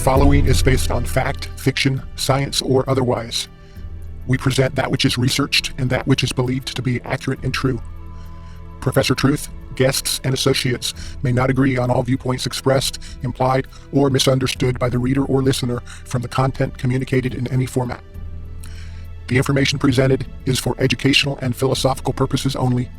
following is based on fact, fiction, science, or otherwise. We present that which is researched and that which is believed to be accurate and true. Professor Truth, guests, and associates may not agree on all viewpoints expressed, implied, or misunderstood by the reader or listener from the content communicated in any format. The information presented is for educational and philosophical purposes only.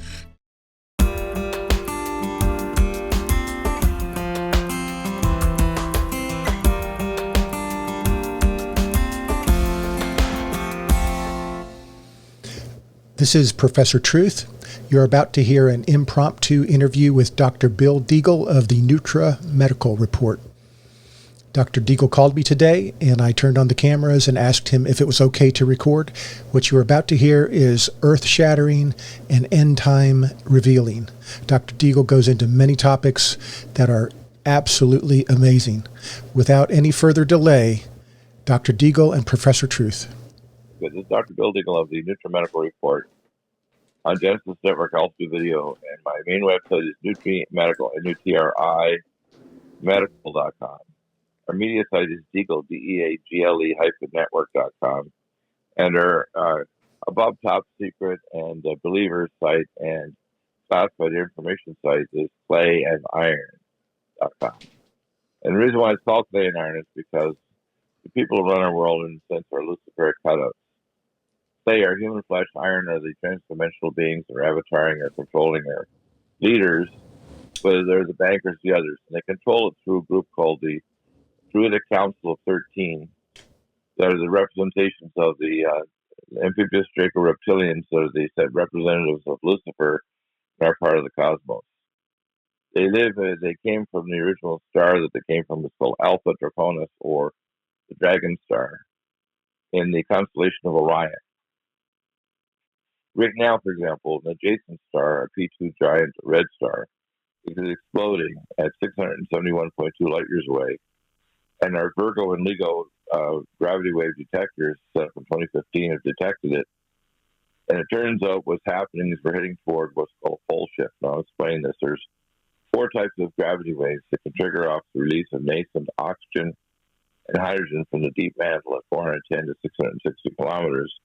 This is Professor Truth. You're about to hear an impromptu interview with Dr. Bill Deagle of the Nutra Medical Report. Dr. Deagle called me today, and I turned on the cameras and asked him if it was okay to record. What you're about to hear is earth-shattering and end-time revealing. Dr. Deagle goes into many topics that are absolutely amazing. Without any further delay, Dr. Deagle and Professor Truth. This is Dr. Bill Deagle of the Nutra Medical Report on Genesis Network Health Video, and my main website is Nutri Medical, Nutri Medical.com. Our media site is Deagle, DEAGLE-network.com, and our above top secret and believers site and classified information site is clayandIron.com. And the reason why it's called Clay and Iron is because the people who run our world, in a sense, are Luciferian cutouts. Clay are human flesh, iron are the transdimensional beings that are avataring or controlling our leaders, but they're the bankers, the others. And they control it through a group called the Druidic Council of 13, that are the representations of the amphibious Draco reptilians, that are the representatives of Lucifer and are part of the cosmos. They came from the original star that they came from. It's called Alpha Draconis, or the Dragon Star, in the constellation of Orion. Right now, for example, an adjacent star, a P2 giant red star, is exploding at 671.2 light years away. And our Virgo and Leo gravity wave detectors set up in 2015 have detected it. And it turns out what's happening is we're heading toward what's called a pole shift. Now, I'll explain this. There's 4 types of gravity waves that can trigger off the release of nascent oxygen and hydrogen from the deep mantle at 410 to 660 kilometers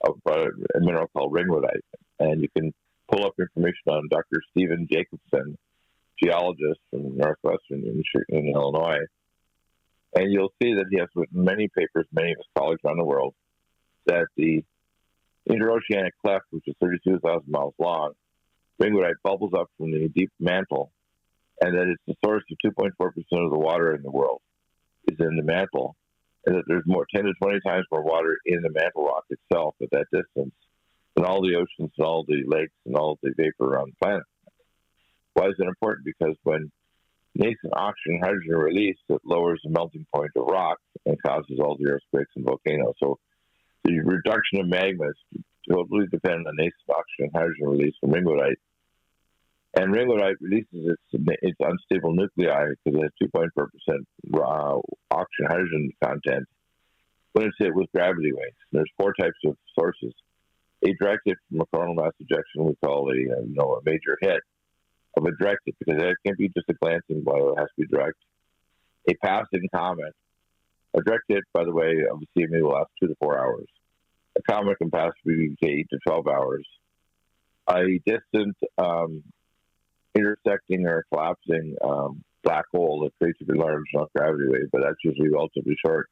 of a mineral called ringwoodite. And you can pull up information on Dr. Stephen Jacobson, geologist from Northwestern in Illinois. And you'll see that he has written many papers, many of his colleagues around the world, that the interoceanic cleft, which is 32,000 miles long, ringwoodite bubbles up from the deep mantle, and that it's the source of 2.4% of the water in the world is in the mantle, and that there's 10 to 20 times more water in the mantle rock itself at that distance than all the oceans and all the lakes and all the vapor around the planet. Why is it important? Because when nascent oxygen and hydrogen are released, it lowers the melting point of rocks and causes all the earthquakes and volcanoes. So the reduction of magma is totally dependent on nascent oxygen and hydrogen release from ringwoodite. And ringwoodite releases its unstable nuclei because it has 2.4% oxygen hydrogen content when it's hit with gravity waves. There's 4 types of sources. A direct hit from a coronal mass ejection we call a major hit of a direct hit, because it can't be just a glancing blow, it has to be direct. A passing comet. A direct hit, by the way, of the CME will last 2 to 4 hours. A comet can pass between 8 to 12 hours. A distant intersecting or collapsing black hole that creates a very large enough gravity wave, but that's usually relatively short.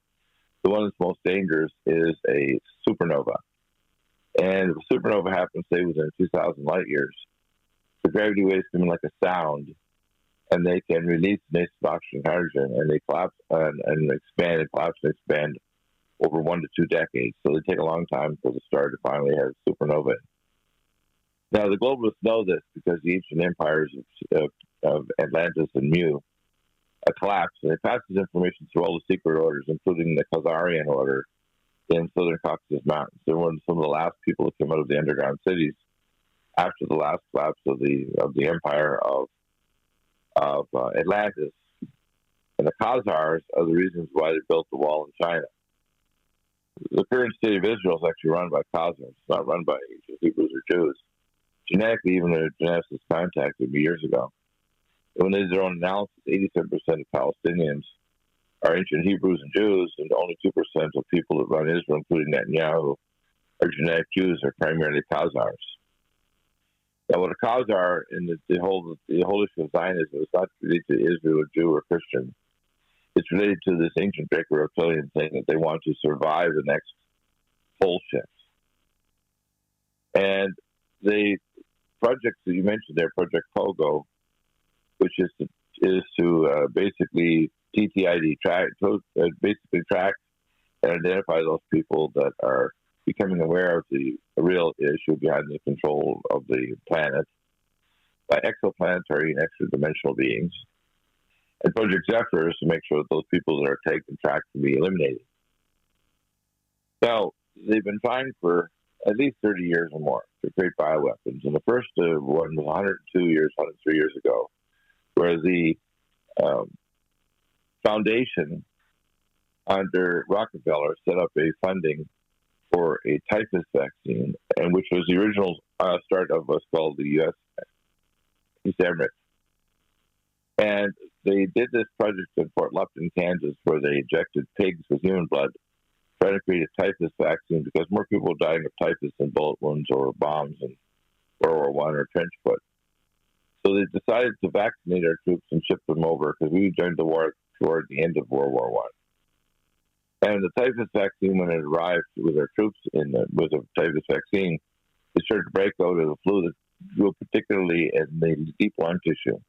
The one that's most dangerous is a supernova. And if a supernova happens, say, within 2,000 light years, the gravity waves come in like a sound, and they can release nascent oxygen and hydrogen, and they collapse and expand and collapse and expand over 1 to 2 decades. So they take a long time for the star to finally have a supernova. Now, the globalists know this because the ancient empires of Atlantis and Mu collapsed, and they passed this information through all the secret orders, including the Khazarian order in southern Caucasus Mountains. They were some of the last people to come out of the underground cities after the last collapse of the empire of Atlantis. And the Khazars are the reasons why they built the wall in China. The current state of Israel is actually run by Khazars. It's not run by Hebrews or Jews. Genetically, even the geneticists contacted me years ago. And when they did their own analysis, 87% of Palestinians are ancient Hebrews and Jews, and only 2% of people that run Israel, including Netanyahu, are genetic Jews, are primarily Khazars. Now, what a Khazar in the whole issue of Zionism is not related to Israel or Jew or Christian. It's related to this ancient Draco reptilian thing that they want to survive the next pole shift. And the projects that you mentioned there, Project Pogo, which is to basically TTID track and identify those people that are becoming aware of the real issue behind the control of the planet by exoplanetary and extra-dimensional beings. And Project Zephyr is to make sure that those people that are tagged and tracked can be eliminated. Now, they've been trying for at least 30 years or more to create bioweapons. And the first one was 103 years ago, where the foundation under Rockefeller set up a funding for a typhus vaccine, and which was the original start of what's called the U.S. East Emirates. And they did this project in Fort Lupton, Kansas, where they injected pigs with human blood, trying to create a typhus vaccine because more people were dying of typhus than bullet wounds or bombs in World War I or trench foot. So they decided to vaccinate our troops and ship them over because we joined the war toward the end of World War I. And the typhus vaccine, when it arrived with our troops with the typhus vaccine, it started to break out of the flu that grew particularly in the deep lung tissue.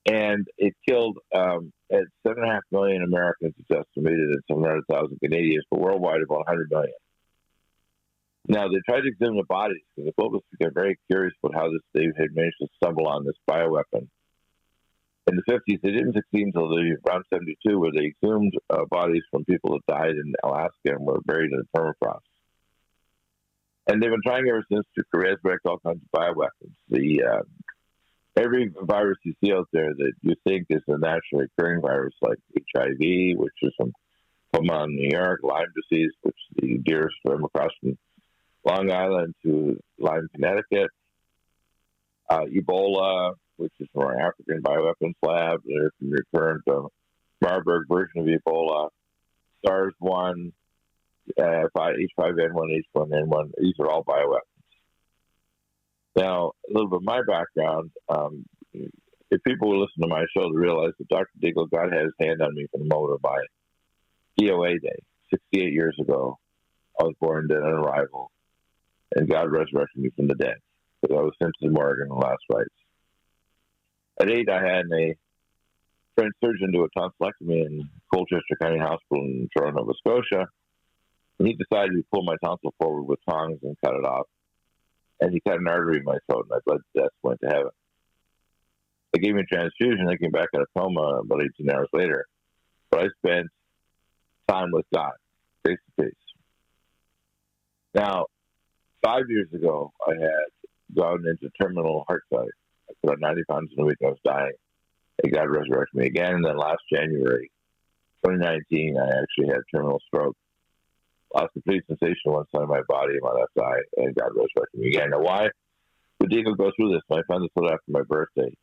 And it killed at 7.5 million Americans, it's estimated, and 700,000 Canadians, but worldwide about 100 million. Now, they tried to examine the bodies because the globalists became very curious about how they had managed to stumble on this bioweapon. In the 50s, they didn't succeed until around 72, where they exhumed bodies from people that died in Alaska and were buried in the permafrost. And they've been trying ever since to resurrect all kinds of bioweapons. Every virus you see out there that you think is a naturally occurring virus, like HIV, which is from Pomona, New York, Lyme disease, which the deer swim across from Long Island to Lyme, Connecticut, Ebola, which is from our African bioweapons lab, they're from your current Marburg version of Ebola, SARS-1, H5N1, H1N1, these are all bioweapons. Now, a little bit of my background, if people will listen to my show, they realize that Dr. Deagle, God had his hand on me from the moment of my DOA day, 68 years ago. I was born dead on arrival, and God resurrected me from the dead, because I was sent to Oregon in the last rites. At 8, I had a trained surgeon do a tonsillectomy in Colchester County Hospital in Toronto, Nova Scotia, and he decided to pull my tonsil forward with tongs and cut it off. And he cut an artery in my throat, and my blood test went to heaven. They gave me a transfusion. I came back in a coma about 18 hours later. But I spent time with God, face to face. Now, 5 years ago, I had gone into terminal heart failure. I put on 90 pounds in a week. I was dying. And God resurrected me again. And then last January, 2019, I actually had terminal stroke. Lost complete sensation on one side of my body, my left eye, and God resurrected me again. Now, why would Deagle go through this? I found this out after my birthday.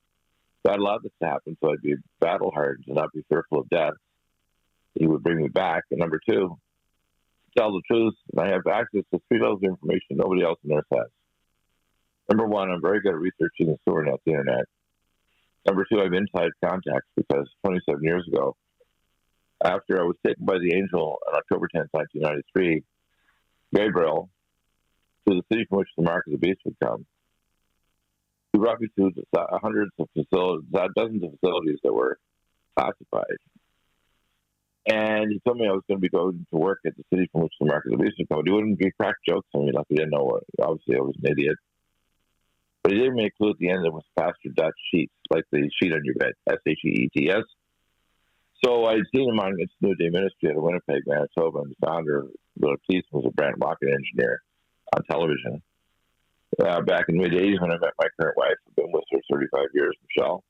God allowed this to happen so I'd be battle-hardened and not be fearful of death. He would bring me back. And number 2, to tell the truth, and I have access to 3 levels of information nobody else on earth has. Number 1, I'm very good at researching and storing out the internet. Number 2, I have inside contacts because 27 years ago, after I was taken by the angel on October 10th, 1993, Gabriel, to the city from which the mark of the beast would come, he brought me to hundreds of facilities, dozens of facilities that were classified. And he told me I was going to be going to work at the city from which the mark of the beast would come. He wouldn't be crack jokes on me like he didn't know what. Obviously, I was an idiot. But he gave me a clue at the end that was Pastor Dutch Sheets, like the sheet on your bed, SHEETS. So I'd seen him on its New Day Ministry out of Winnipeg, Manitoba, and the founder of Little Keith was a brand rocket engineer on television. Back in the mid-'80s when I met my current wife, I've been with her 35 years, Michelle.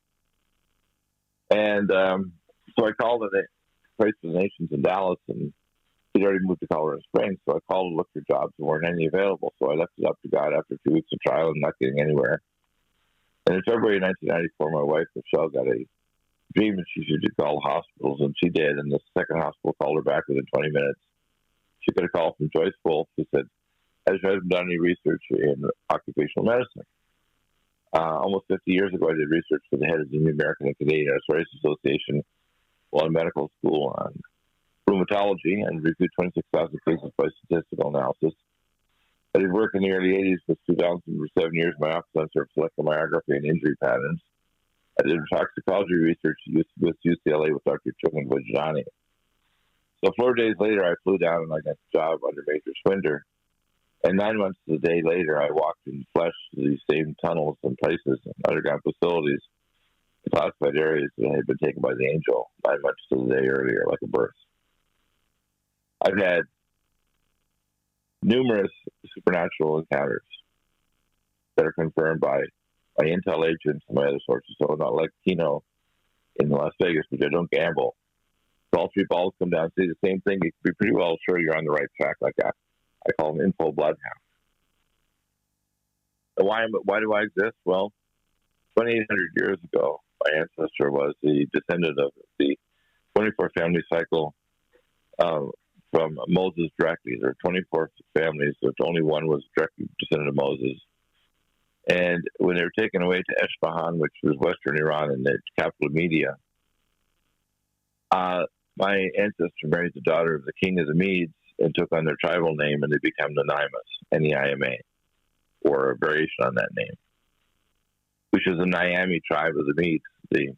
And so I called the Christ for the Nations in Dallas, and he'd already moved to Colorado Springs, so I called to look for jobs and weren't any available. So I left it up to God after 2 weeks of trial and not getting anywhere. And in February 1994, my wife, Michelle, got a dreamed she should call hospitals, and she did. And the second hospital called her back within 20 minutes. She got a call from Joyce Wolf, who said, "Has you done any research in occupational medicine?" Almost 50 years ago, I did research for the head of the American and Canadian Arthritis Association while in medical school on rheumatology and reviewed 26,000 cases by statistical analysis. I did work in the early 80s with 2000 for 7 years in my office on surface electromyography and injury patterns. I did toxicology research with UCLA with Dr. Chungan Vajani. So 4 days later, I flew down and I got the job under Major Swinder. And 9 months to the day later, I walked in flesh to these same tunnels and places and underground facilities, classified areas that had been taken by the angel 9 months to the day earlier, like a birth. I've had numerous supernatural encounters that are confirmed by my intel agents and my other sources. So not like Keno in Las Vegas, which I don't gamble. If all three balls come down, see the same thing, you can be pretty well sure you're on the right track like that. I call them info bloodhounds. Why do I exist? Well, 2,800 years ago, my ancestor was the descendant of the 24 family cycle from Moses directly. There are 24 families, but only one was directly descendant of Moses. And when they were taken away to Esfahan, which was Western Iran and the capital of Media, my ancestor married the daughter of the king of the Medes and took on their tribal name, and they became the Naimas, N-E-I-M-A, or a variation on that name, which is the Niami tribe of the Medes, the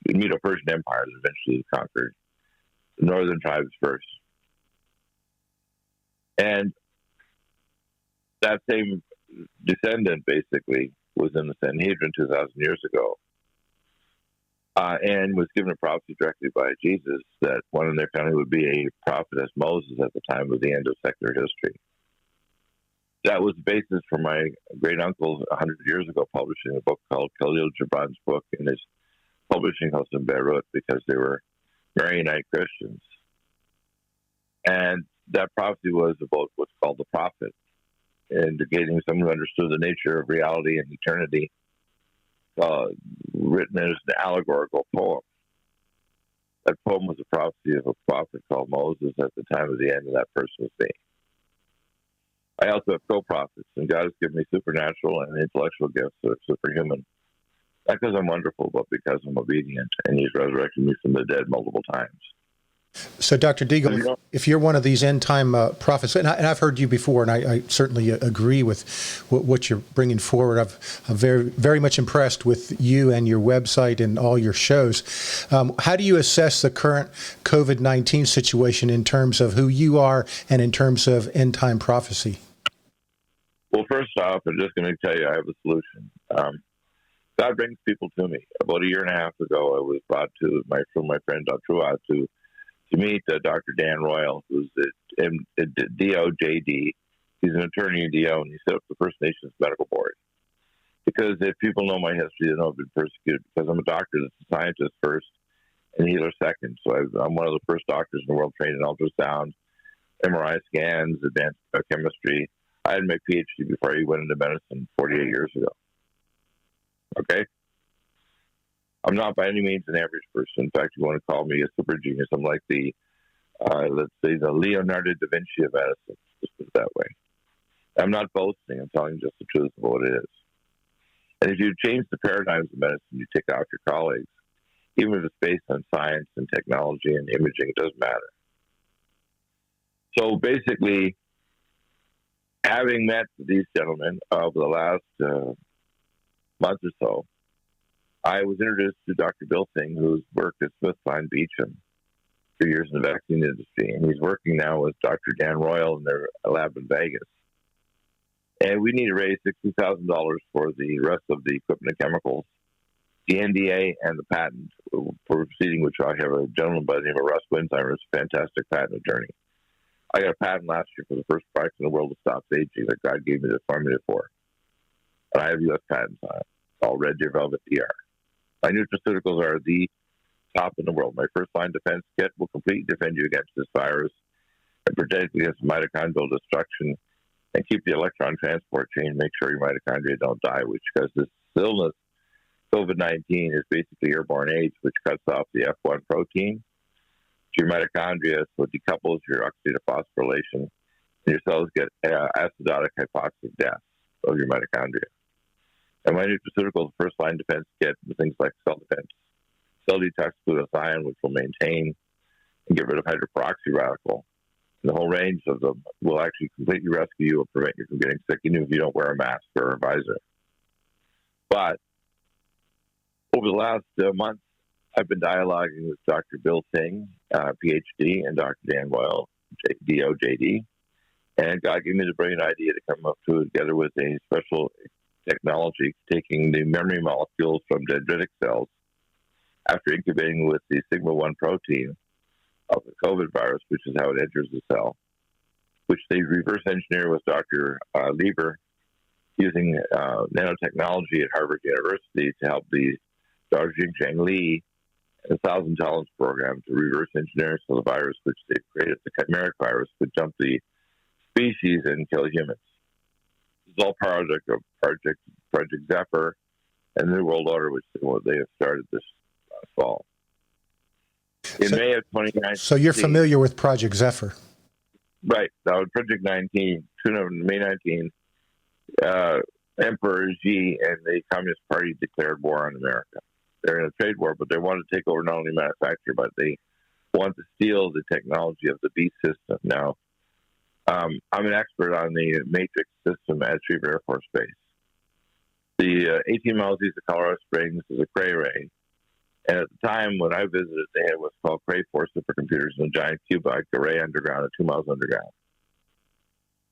Medo-Persian Empire that eventually conquered the northern tribes first. And that same descendant, basically, was in the Sanhedrin 2,000 years ago, and was given a prophecy directly by Jesus that one in their family would be a prophet as Moses at the time of the end of secular history. That was the basis for my great uncle 100 years ago publishing a book called Khalil Gibran's book in his publishing house in Beirut, because they were Maronite Christians. And that prophecy was about what's called the prophet, indicating someone who understood the nature of reality and eternity, written as an allegorical poem. That poem was a prophecy of a prophet called Moses at the time of the end, and that person was me. I also have co-prophets, and God has given me supernatural and intellectual gifts that are superhuman. Not because I'm wonderful, but because I'm obedient, and He's resurrected me from the dead multiple times. So, Dr. Deagle, if you're one of these end-time prophets, and I've heard you before, and I certainly agree with what you're bringing forward. I'm very, very much impressed with you and your website and all your shows. How do you assess the current COVID-19 situation in terms of who you are and in terms of end-time prophecy? Well, first off, I'm just going to tell you I have a solution. God brings people to me. About a year and a half ago, I was brought to from my friend Truth to meet Dr. Dan Royal, who's the DOJD. He's an attorney in DO, and he set up the First Nations Medical Board. Because if people know my history, they know I've been persecuted because I'm a doctor that's a scientist first and healer second. So I'm one of the first doctors in the world trained in ultrasound, MRI scans, advanced chemistry. I had my PhD before I went into medicine 48 years ago. Okay? I'm not by any means an average person. In fact, you want to call me a super genius. I'm like the, let's say, the Leonardo da Vinci of medicine, just put it that way. I'm not boasting. I'm telling you just the truth of what it is. And if you change the paradigms of medicine, you take out your colleagues, even if it's based on science and technology and imaging, it doesn't matter. So basically, having met these gentlemen over the last month or so, I was introduced to Dr. Bill Singh, who's worked at SmithKline Beecham for years in the vaccine industry, and he's working now with Dr. Dan Royal in their lab in Vegas. And we need to raise $60,000 for the rest of the equipment and chemicals, the NDA, and the patent for proceeding, which I have a gentleman by the name of Russ Winsheimer, who's a fantastic patent attorney. I got a patent last year for the first product in the world that stops aging that God gave me the formula for. And I have U.S. patents on it. It's all Red Deer Velvet DR. My nutraceuticals are the top in the world. My first-line defense kit will completely defend you against this virus and protect against mitochondrial destruction and keep the electron transport chain, make sure your mitochondria don't die, which because this illness COVID-19 is basically airborne AIDS, which cuts off the F1 protein to your mitochondria, so it decouples your oxidative phosphorylation, and your cells get acidotic hypoxic death of your mitochondria. And my nutraceuticals, first-line defense kit, things like cell defense, cell detox glutathione, which will maintain and get rid of hydroperoxy radical. And the whole range of them will actually completely rescue you and prevent you from getting sick, even if you don't wear a mask or a visor. But over the last month, I've been dialoguing with Dr. Bill Singh, PhD, and Dr. Dan Boyle, DOJD. And God gave me the brilliant idea to come up together with a special technology taking the memory molecules from dendritic cells after incubating with the sigma-1 protein of the COVID virus, which is how it enters the cell, which they reverse engineer with Dr. Lieber using nanotechnology at Harvard University to help the Dr. Jing Li and 1,000 Talents program to reverse engineer so the virus, which they created, the chimeric virus, could jump the species and kill humans. This is all project Zephyr and the New World Order, which is what they have started this fall. In May of 2019. So you're familiar with Project Zephyr? Right. Now, Project 19, May 19, Emperor Xi and the Communist Party declared war on America. They're in a trade war, but they want to take over not only manufacture, but they want to steal the technology of the beast system. Now, I'm an expert on the matrix system at Shreve Air Force Base. The 18 miles east of Colorado Springs is a Cray ray. And at the time when I visited, they had what's called Cray 4 supercomputers in a giant cube like array underground at 2 miles underground.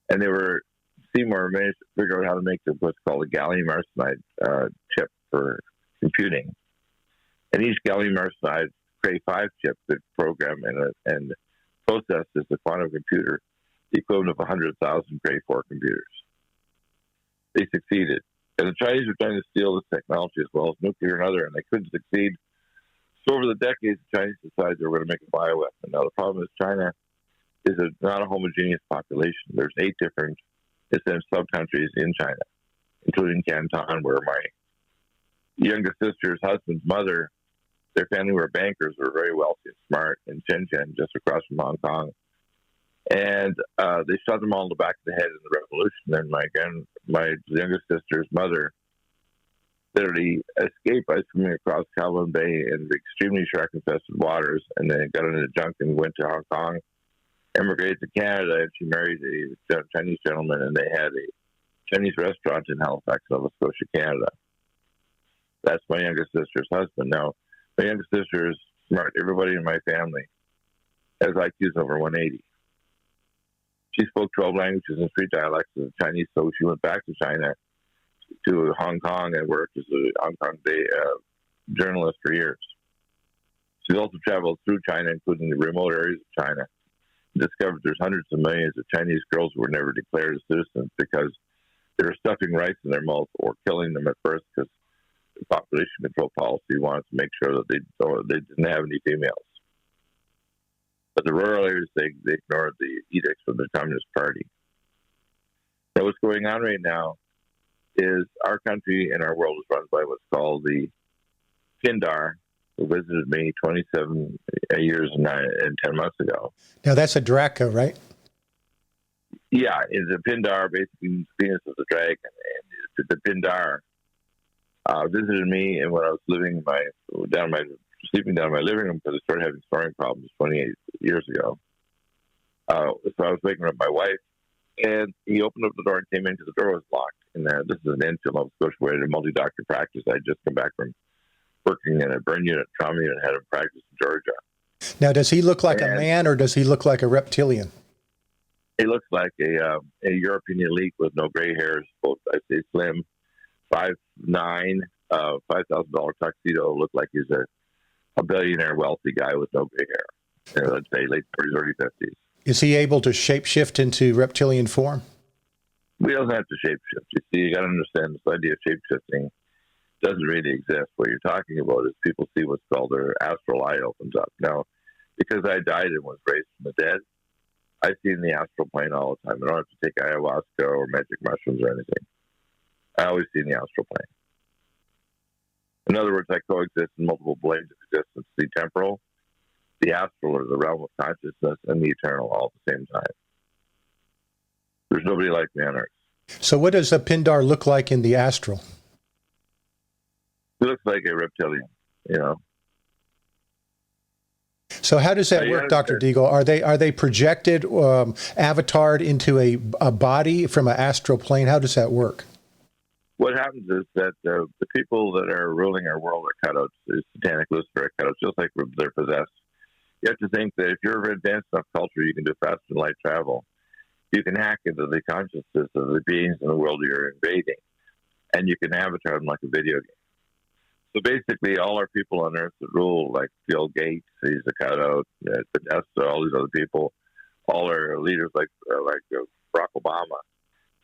And Seymour managed to figure out how to make what's called a gallium arsenide chip for computing. And each gallium arsenide Cray 5 chip could program and process as a quantum computer the equivalent of 100,000 Cray 4 computers. They succeeded. And the Chinese were trying to steal this technology as well as nuclear and other, and they couldn't succeed. So over the decades, the Chinese decided they were going to make a bioweapon. Now, the problem is China is not a homogeneous population. There's 8 different sub-countries in China, including Canton, where my youngest sister's husband's mother, their family were bankers, were very wealthy and smart in Shenzhen, just across from Hong Kong. And they shot them all in the back of the head in the revolution. And my youngest sister's mother literally escaped by swimming across Kowloon Bay in the extremely shark-infested waters, and then got in a junk and went to Hong Kong, emigrated to Canada, and she married a Chinese gentleman, and they had a Chinese restaurant in Halifax, Nova Scotia, Canada. That's my youngest sister's husband. Now, my youngest sister is smart. Everybody in my family has IQs over 180. She spoke 12 languages and 3 dialects of Chinese, so she went back to China, to Hong Kong, and worked as a Hong Kong journalist for years. She's also traveled through China, including the remote areas of China, and discovered there's hundreds of millions of Chinese girls who were never declared as citizens because they were stuffing rice in their mouth or killing them at birth because the population control policy wanted to make sure that they didn't have any females. But the rural areas, they ignored the edicts from the Communist Party. Now, what's going on right now is our country and our world is run by what's called the Pindar, who visited me 27 years and 10 months ago. Now, that's a Draco, right? Yeah, the Pindar basically means Venus of the dragon. And the Pindar visited me, and when I was sleeping down in my living room because I started having snoring problems 28 years ago. So I was waking up my wife, and he opened up the door and came in because the door was locked. And this is an infield Nova Scotia where I had a multi-doctor practice. I just come back from working in a burn unit, trauma unit, had a practice in Georgia. Now, does he look like a man or does he look like a reptilian? He looks like a European elite with no gray hairs, both, I'd say, slim, 5'9", $5,000 tuxedo, looked like he's a billionaire, wealthy guy with no gray hair. Let's say late 30s, early 50s. Is he able to shapeshift into reptilian form? We don't have to shapeshift. You see, you got to understand this idea of shapeshifting doesn't really exist. What you're talking about is people see what's called their astral eye opens up. Now, because I died and was raised from the dead, I see in the astral plane all the time. I don't have to take ayahuasca or magic mushrooms or anything. I always see in the astral plane. In other words, I coexist in multiple planes of existence: the temporal, the astral, or the realm of consciousness, and the eternal, all at the same time. There's nobody like me on Earth. So what does a Pindar look like in the astral? He looks like a reptilian, you know. So how does that work, Dr. Deagle? Are they projected, avatared into a body from an astral plane? How does that work? What happens is that the people that are ruling our world are cutouts, they're satanic Luciferian cutouts, just like they're possessed. You have to think that if you're of advanced enough culture, you can do fast and light travel. You can hack into the consciousness of the beings in the world you're invading, and you can avatar them like a video game. So basically, all our people on Earth that rule, like Bill Gates, he's a cutout, Podesta, all these other people, all our leaders like Barack Obama,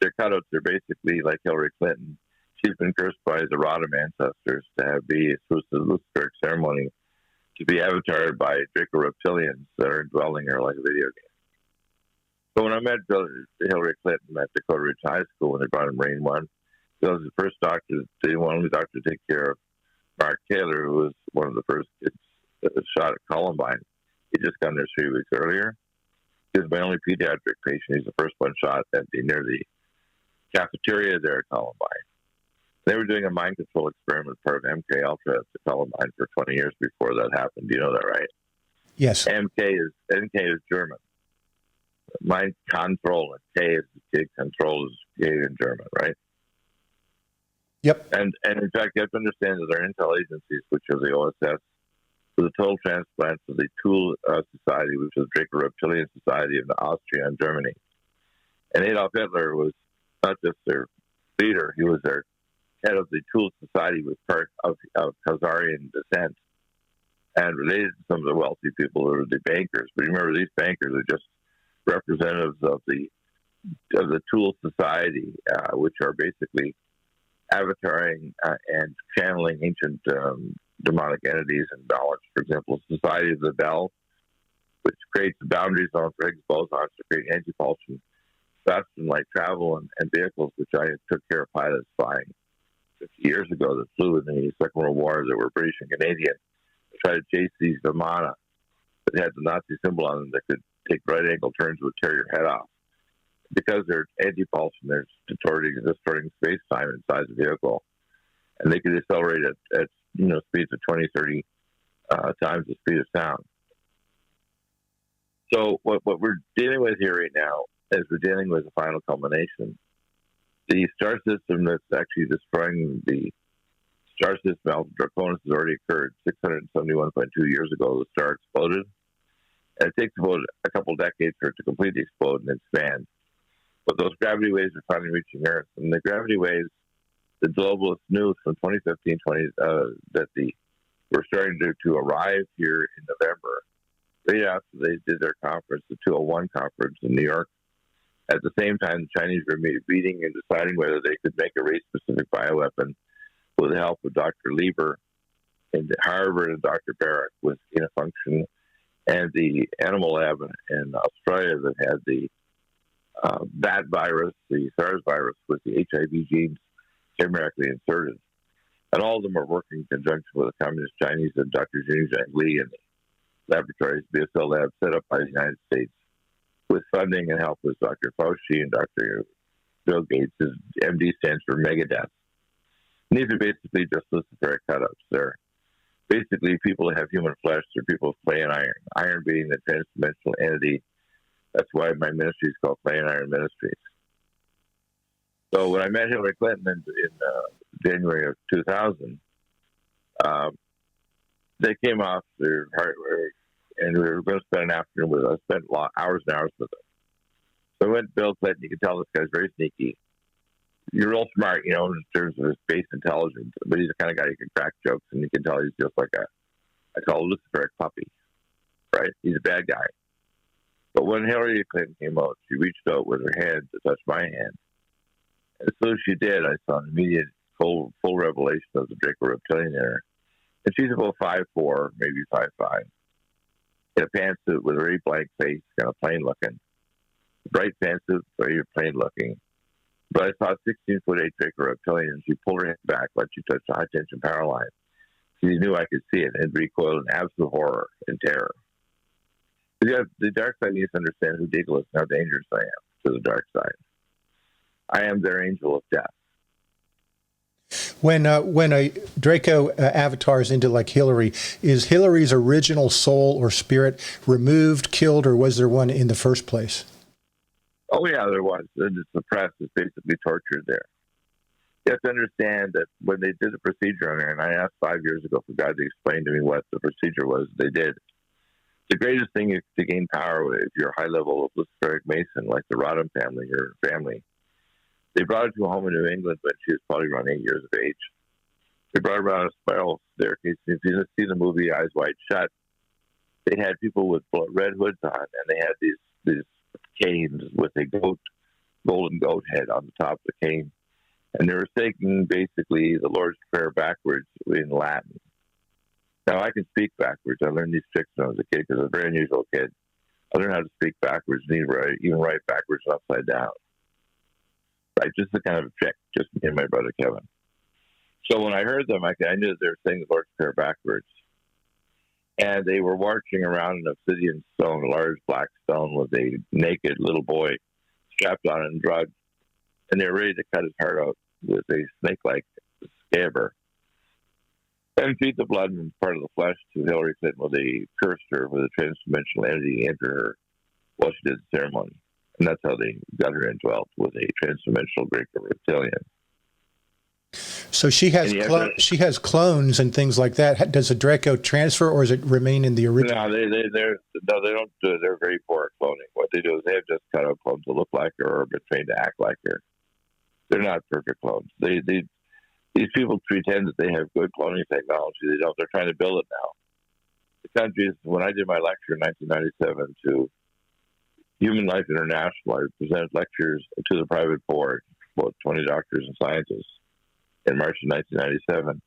they're cutouts. They're basically like Hillary Clinton. She's been cursed by the Rodham ancestors to have the Luciferic ceremony, to be avatared by Draco reptilians that are indwelling her like a video game. So when I met Hillary Clinton at Dakota Ridge High School when they brought in Rain 1, Bill was the first doctor, the only doctor to take care of Mark Taylor, who was one of the first kids that was shot at Columbine. He just got there 3 weeks earlier. He was my only pediatric patient. He's the first one shot near the cafeteria there at Columbine. They were doing a mind control experiment, part of MK Ultra at the Columbine for 20 years before that happened. Do you know that, right? Yes. NK is German. Mind control, and K is kid control is K in German, right? Yep. And in fact, you have to understand that our intel agencies, which are the OSS, were the total transplants of the Tool Society, which was Draco Reptilian Society of Austria and Germany. And Adolf Hitler was not just their leader; he was their head of the Tool Society, was part of Khazarian descent and related to some of the wealthy people who were the bankers. But remember, these bankers are just representatives of the Tool Society, which are basically avataring and channeling ancient demonic entities and knowledge. For example, Society of the Bell, which creates the boundary zone for Higgs bosons to create antipulsion, fast and light travel, and vehicles, which I took care of pilots flying 50 years ago that flew in the Second World War that were British and Canadian to try to chase these Vimana that had the Nazi symbol on them that could take right angle turns would tear your head off. Because they're antipulsion, they're distorting space-time inside the vehicle, and they can accelerate at speeds of 20, 30 times the speed of sound. So what we're dealing with here right now is we're dealing with the final culmination. The star system that's actually destroying the star system, Alpha Draconis, has already occurred 671.2 years ago. The star exploded, and it takes about a couple decades for it to completely explode and expand. But those gravity waves are finally reaching Earth. And the gravity waves, the globalists knew from 2015 that were starting to arrive here in November, right after they did their conference, the 201 conference in New York. At the same time, the Chinese were meeting and deciding whether they could make a race-specific bioweapon with the help of Dr. Lieber in Harvard and Dr. Barrack with Function and the animal lab in Australia that had the that virus, the SARS virus, with the HIV genes chimeraically inserted. And all of them are working in conjunction with the Communist Chinese and Dr. Jing Li and the laboratories, BSL lab, set up by the United States with funding and help with Dr. Fauci and Dr. Bill Gates. His MD stands for Megadeth. And these are basically just Luciferic cutouts. They're basically people that have human flesh. They're people with clay and iron. Iron being the transdimensional entity. That's why my ministry is called Clay and Iron Ministries. So when I met Hillary Clinton in January of 2000, they came off their hardware, and we were going to spend an afternoon with us. I spent hours and hours with them. So I went to Bill Clinton. You can tell this guy's very sneaky. You're real smart, in terms of his base intelligence, but he's the kind of guy who can crack jokes, and you can tell he's just like I call a Luciferic puppy, right? He's a bad guy. But when Hillary Clinton came out, she reached out with her hand to touch my hand. And as soon as she did, I saw an immediate full revelation of the Draco reptilian in her. And she's about 5'4", maybe 5'5", in a pantsuit with a very blank face, kind of plain looking. Bright pantsuit, very plain looking. But I saw a 16'8" Draco reptilian, and she pulled her head back like she touched a high tension power line. He knew I could see it and recoiled in absolute horror and terror. Because the dark side needs to understand who Deagle is and how dangerous I am to the dark side. I am their angel of death. When a Draco avatars into like Hillary, is Hillary's original soul or spirit removed, killed, or was there one in the first place? Oh, yeah, there was. It's suppressed. It's basically tortured there. You have to understand that when they did the procedure on her, and I asked 5 years ago for God to explain to me what the procedure was, they did. The greatest thing is to gain power if you're a high level of Luciferian Mason, like the Rodham family, your family. They brought her to a home in New England when she was probably around 8 years of age. They brought her around a spiral staircase. If you see the movie Eyes Wide Shut, they had people with red hoods on, and they had these canes with a golden goat head on the top of the cane. And they were saying basically the Lord's Prayer backwards in Latin. Now, I can speak backwards. I learned these tricks when I was a kid because I was a very unusual kid. I learned how to speak backwards and even write backwards and upside down. Right, just the kind of a trick, just me and my brother Kevin. So when I heard them, I knew that they were saying the Lord's Prayer backwards. And they were marching around an obsidian stone, a large black stone with a naked little boy strapped on it and drugged. And they were ready to cut his heart out with a snake-like scabbard and feed the blood and part of the flesh to Hillary Clinton, where they cursed her with a transdimensional entity enter her while she did the ceremony. And that's how they got her indwelt, with a transdimensional Greek reptilian. So she has clones and things like that. Does the Draco transfer, or does it remain in the original? No, they don't do it. They're very poor at cloning. What they do is they have just cut out clones to look like her or been trained to act like her. They're not perfect clones. These people pretend that they have good cloning technology. They don't. They're trying to build it now. The countries, when I did my lecture in 1997 to Human Life International, I presented lectures to the private board, about 20 doctors and scientists, in March of 1997.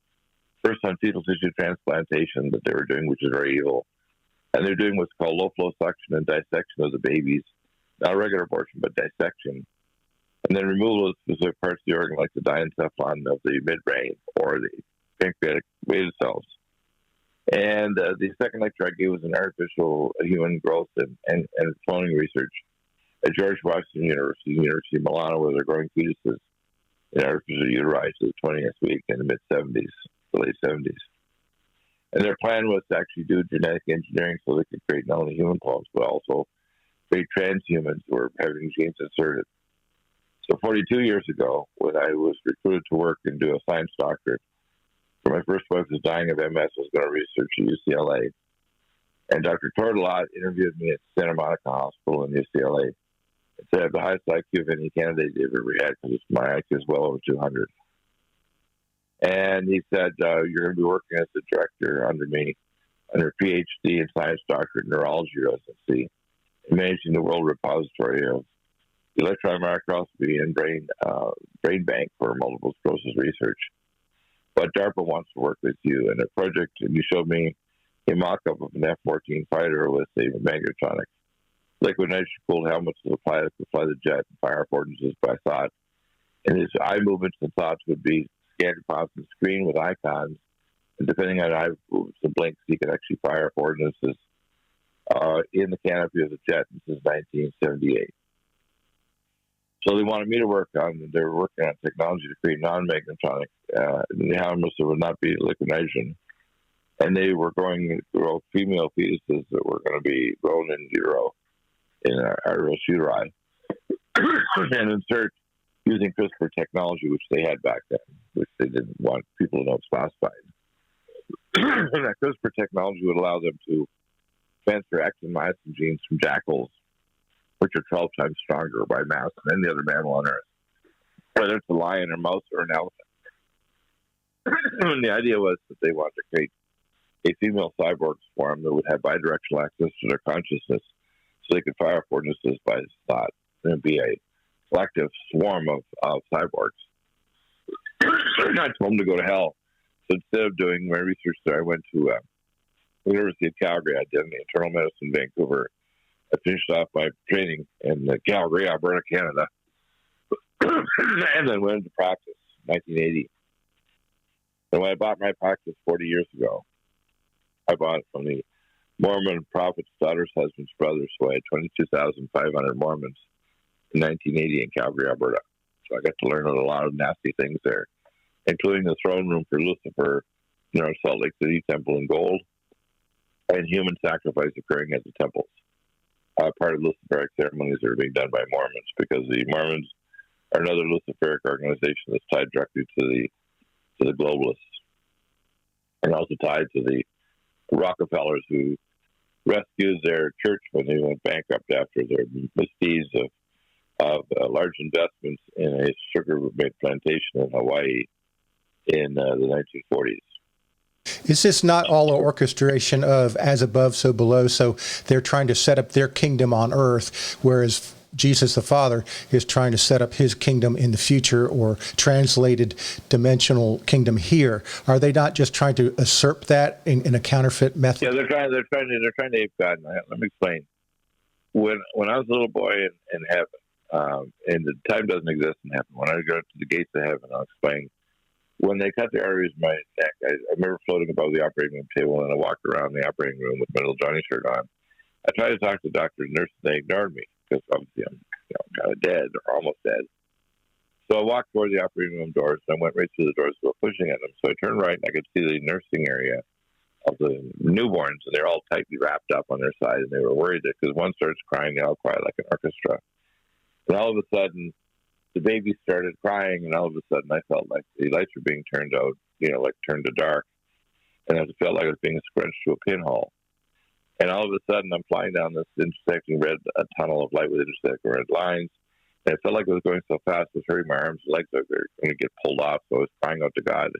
First on fetal tissue transplantation that they were doing, which is very evil. And they're doing what's called low-flow suction and dissection of the babies. Not regular abortion, but dissection. And then removal of specific parts of the organ, like the diencephalon of the midbrain or the pancreatic beta cells. And the second lecture I gave was an artificial human growth and cloning research at George Washington University of Milano, where they're growing fetuses in artificial uteri to the 20th week in the mid-70s, the late 70s. And their plan was to actually do genetic engineering so they could create not only human clones, but also create transhumans who were having genes inserted. So 42 years ago, when I was recruited to work and do a science doctorate, for my first wife was dying of MS, I was going to research at UCLA. And Dr. Tortolot interviewed me at Santa Monica Hospital in UCLA. It said I have the highest IQ of any candidate they've ever had, because my IQ is well over 200. And he said, you're going to be working as a director under me, under PhD and science doctorate in neurology residency, and managing the world repository of electron microscopy and brain bank for multiple sclerosis research. But DARPA wants to work with you in a project, and you showed me a mock-up of an F-14 fighter with a magnetronic liquid nitrogen-cooled helmet to the pilot to fly the jet and fire affordances by thought. And his eye movements and thoughts would be scanned across the screen with icons, and depending on eye movements and blinks, he could actually fire affordances in the canopy of the jet. This is 1978. So they wanted me to work on, they were working on technology to create non-magnetronic, the helmets that would not be liquid nitrogen. And they were going to grow female fetuses that were going to be grown in utero, in our uteri, and insert using CRISPR technology, which they had back then, which they didn't want people to know it's classified. And that CRISPR technology would allow them to transfer X and myosin genes from jackals, which are 12 times stronger by mass than any other mammal on Earth, whether it's a lion, or mouse, or an elephant. And the idea was that they wanted to create a female cyborg swarm that would have bidirectional access to their consciousness, so they could fire affordances by thought. And it would be a collective swarm of cyborgs. And I told them to go to hell. So instead of doing my research there, I went to the University of Calgary. I did internal medicine in Vancouver. I finished off my training in Calgary, Alberta, Canada, and then went into practice in 1980. And when I bought my practice 40 years ago, I bought it from the Mormon prophet's daughter's husband's brother, so I had 22,500 Mormons in 1980 in Calgary, Alberta. So I got to learn a lot of nasty things there, including the throne room for Lucifer in our Salt Lake City temple in gold, and human sacrifice occurring at the temples. Part of Luciferic ceremonies that are being done by Mormons, because the Mormons are another Luciferic organization that's tied directly to the globalists, and also tied to the Rockefellers who rescued their church when they went bankrupt after their misdeeds of large investments in a sugar plantation in Hawaii in the 1940s. Is this not all an orchestration of as above, so below? So they're trying to set up their kingdom on earth, whereas Jesus the Father is trying to set up his kingdom in the future, or translated dimensional kingdom here. Are they not just trying to usurp that in a counterfeit method? Yeah, they're trying to ape God. Let me explain. When I was a little boy in heaven, and the time doesn't exist in heaven. When I go to the gates of heaven, I'll explain. When they cut the arteries in my neck, I remember floating above the operating room table, and I walked around the operating room with my little Johnny shirt on. I tried to talk to the doctors and nurses, and they ignored me because obviously I'm kind of dead or almost dead. So I walked toward the operating room doors, and I went right through the doors, so pushing at them. So I turned right, and I could see the nursing area of the newborns, and they're all tightly wrapped up on their side, and they were worried that because one starts crying, they all cry like an orchestra. And all of a sudden, the baby started crying, and all of a sudden, I felt like the lights were being turned out, like turned to dark, and I felt like I was being scrunched to a pinhole. And all of a sudden, I'm flying down this intersecting red tunnel of light with intersecting red lines, and it felt like I was going so fast, I was hurting my arms, legs were going to get pulled off, so I was crying out to God,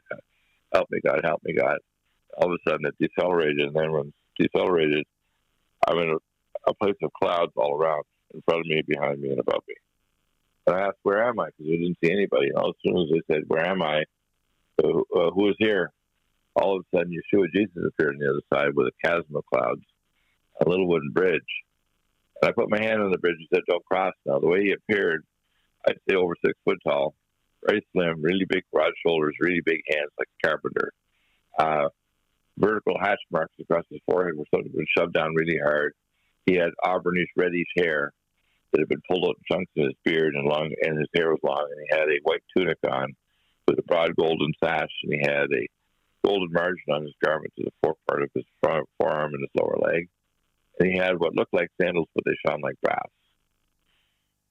help me, God, help me, God. All of a sudden, it decelerated, and then when it decelerated, I'm in a place of clouds all around, in front of me, behind me, and above me. And I asked, where am I? Because we didn't see anybody. And as soon as they said, where am I? Who is here? All of a sudden, Yeshua Jesus appeared on the other side with a chasm of clouds, a little wooden bridge. And I put my hand on the bridge and said, don't cross now. The way he appeared, I'd say over 6 foot tall, very slim, really big broad shoulders, really big hands like a carpenter. Vertical hatch marks across his forehead where something was shoved down really hard. He had auburnish, reddish hair that had been pulled out in chunks in his beard, and his hair was long, and he had a white tunic on with a broad golden sash, and he had a golden margin on his garment to the forepart of his forearm and his lower leg. And he had what looked like sandals, but they shone like brass.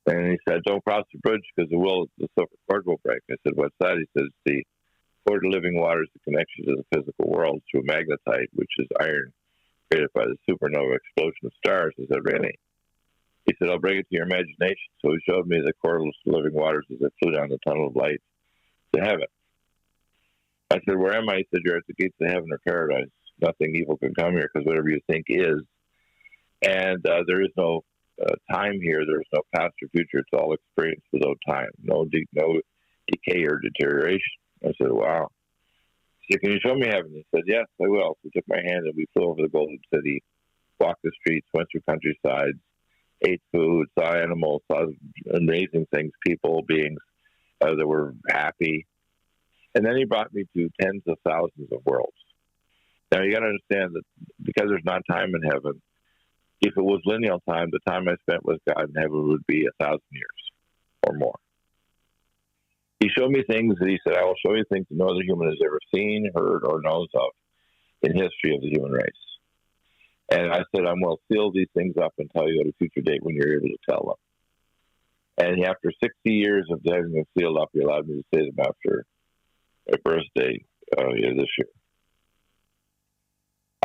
And he said, don't cross the bridge because the silver cord will break. I said, what's that? He says, the cord of living water is the connection to the physical world through magnetite, which is iron created by the supernova explosion of stars. I said, really? He said, I'll bring it to your imagination. So he showed me the cord of living waters as I flew down the tunnel of light to heaven. I said, where am I? He said, you're at the gates of heaven or paradise. Nothing evil can come here because whatever you think is. And there is no time here. There's no past or future. It's all experience without time. No decay or deterioration. I said, wow. He said, can you show me heaven? He said, yes, I will. So he took my hand and we flew over the Golden City, walked the streets, went through countrysides, ate food, saw animals, saw amazing things, people, beings that were happy. And then he brought me to tens of thousands of worlds. Now, you got to understand that because there's not time in heaven, if it was lineal time, the time I spent with God in heaven would be 1,000 years or more. He showed me things that he said, I will show you things that no other human has ever seen, heard, or knows of in history of the human race. And I said, I will seal these things up and tell you at a future date when you're able to tell them. And after 60 years of having them sealed up, he allowed me to say them after my birthday this year.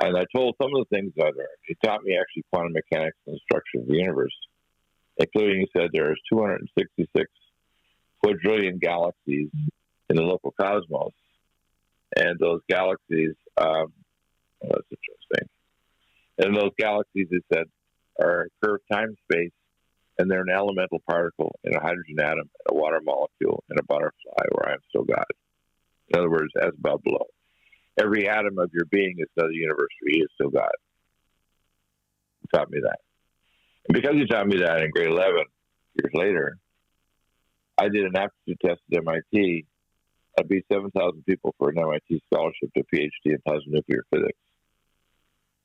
And I told some of the things I learned. He taught me actually quantum mechanics and the structure of the universe, including, he said, there's 266 quadrillion galaxies in the local cosmos. And those galaxies, that's interesting. And those galaxies, he said, are curved time-space, and they're an elemental particle in a hydrogen atom, a water molecule, and a butterfly, where I am still God. In other words, as above, below. Every atom of your being is another universe where he is still God. He taught me that. And because he taught me that in grade 11, years later, I did an aptitude test at MIT That'd be 7,000 people for an MIT scholarship to PhD in plasma nuclear physics,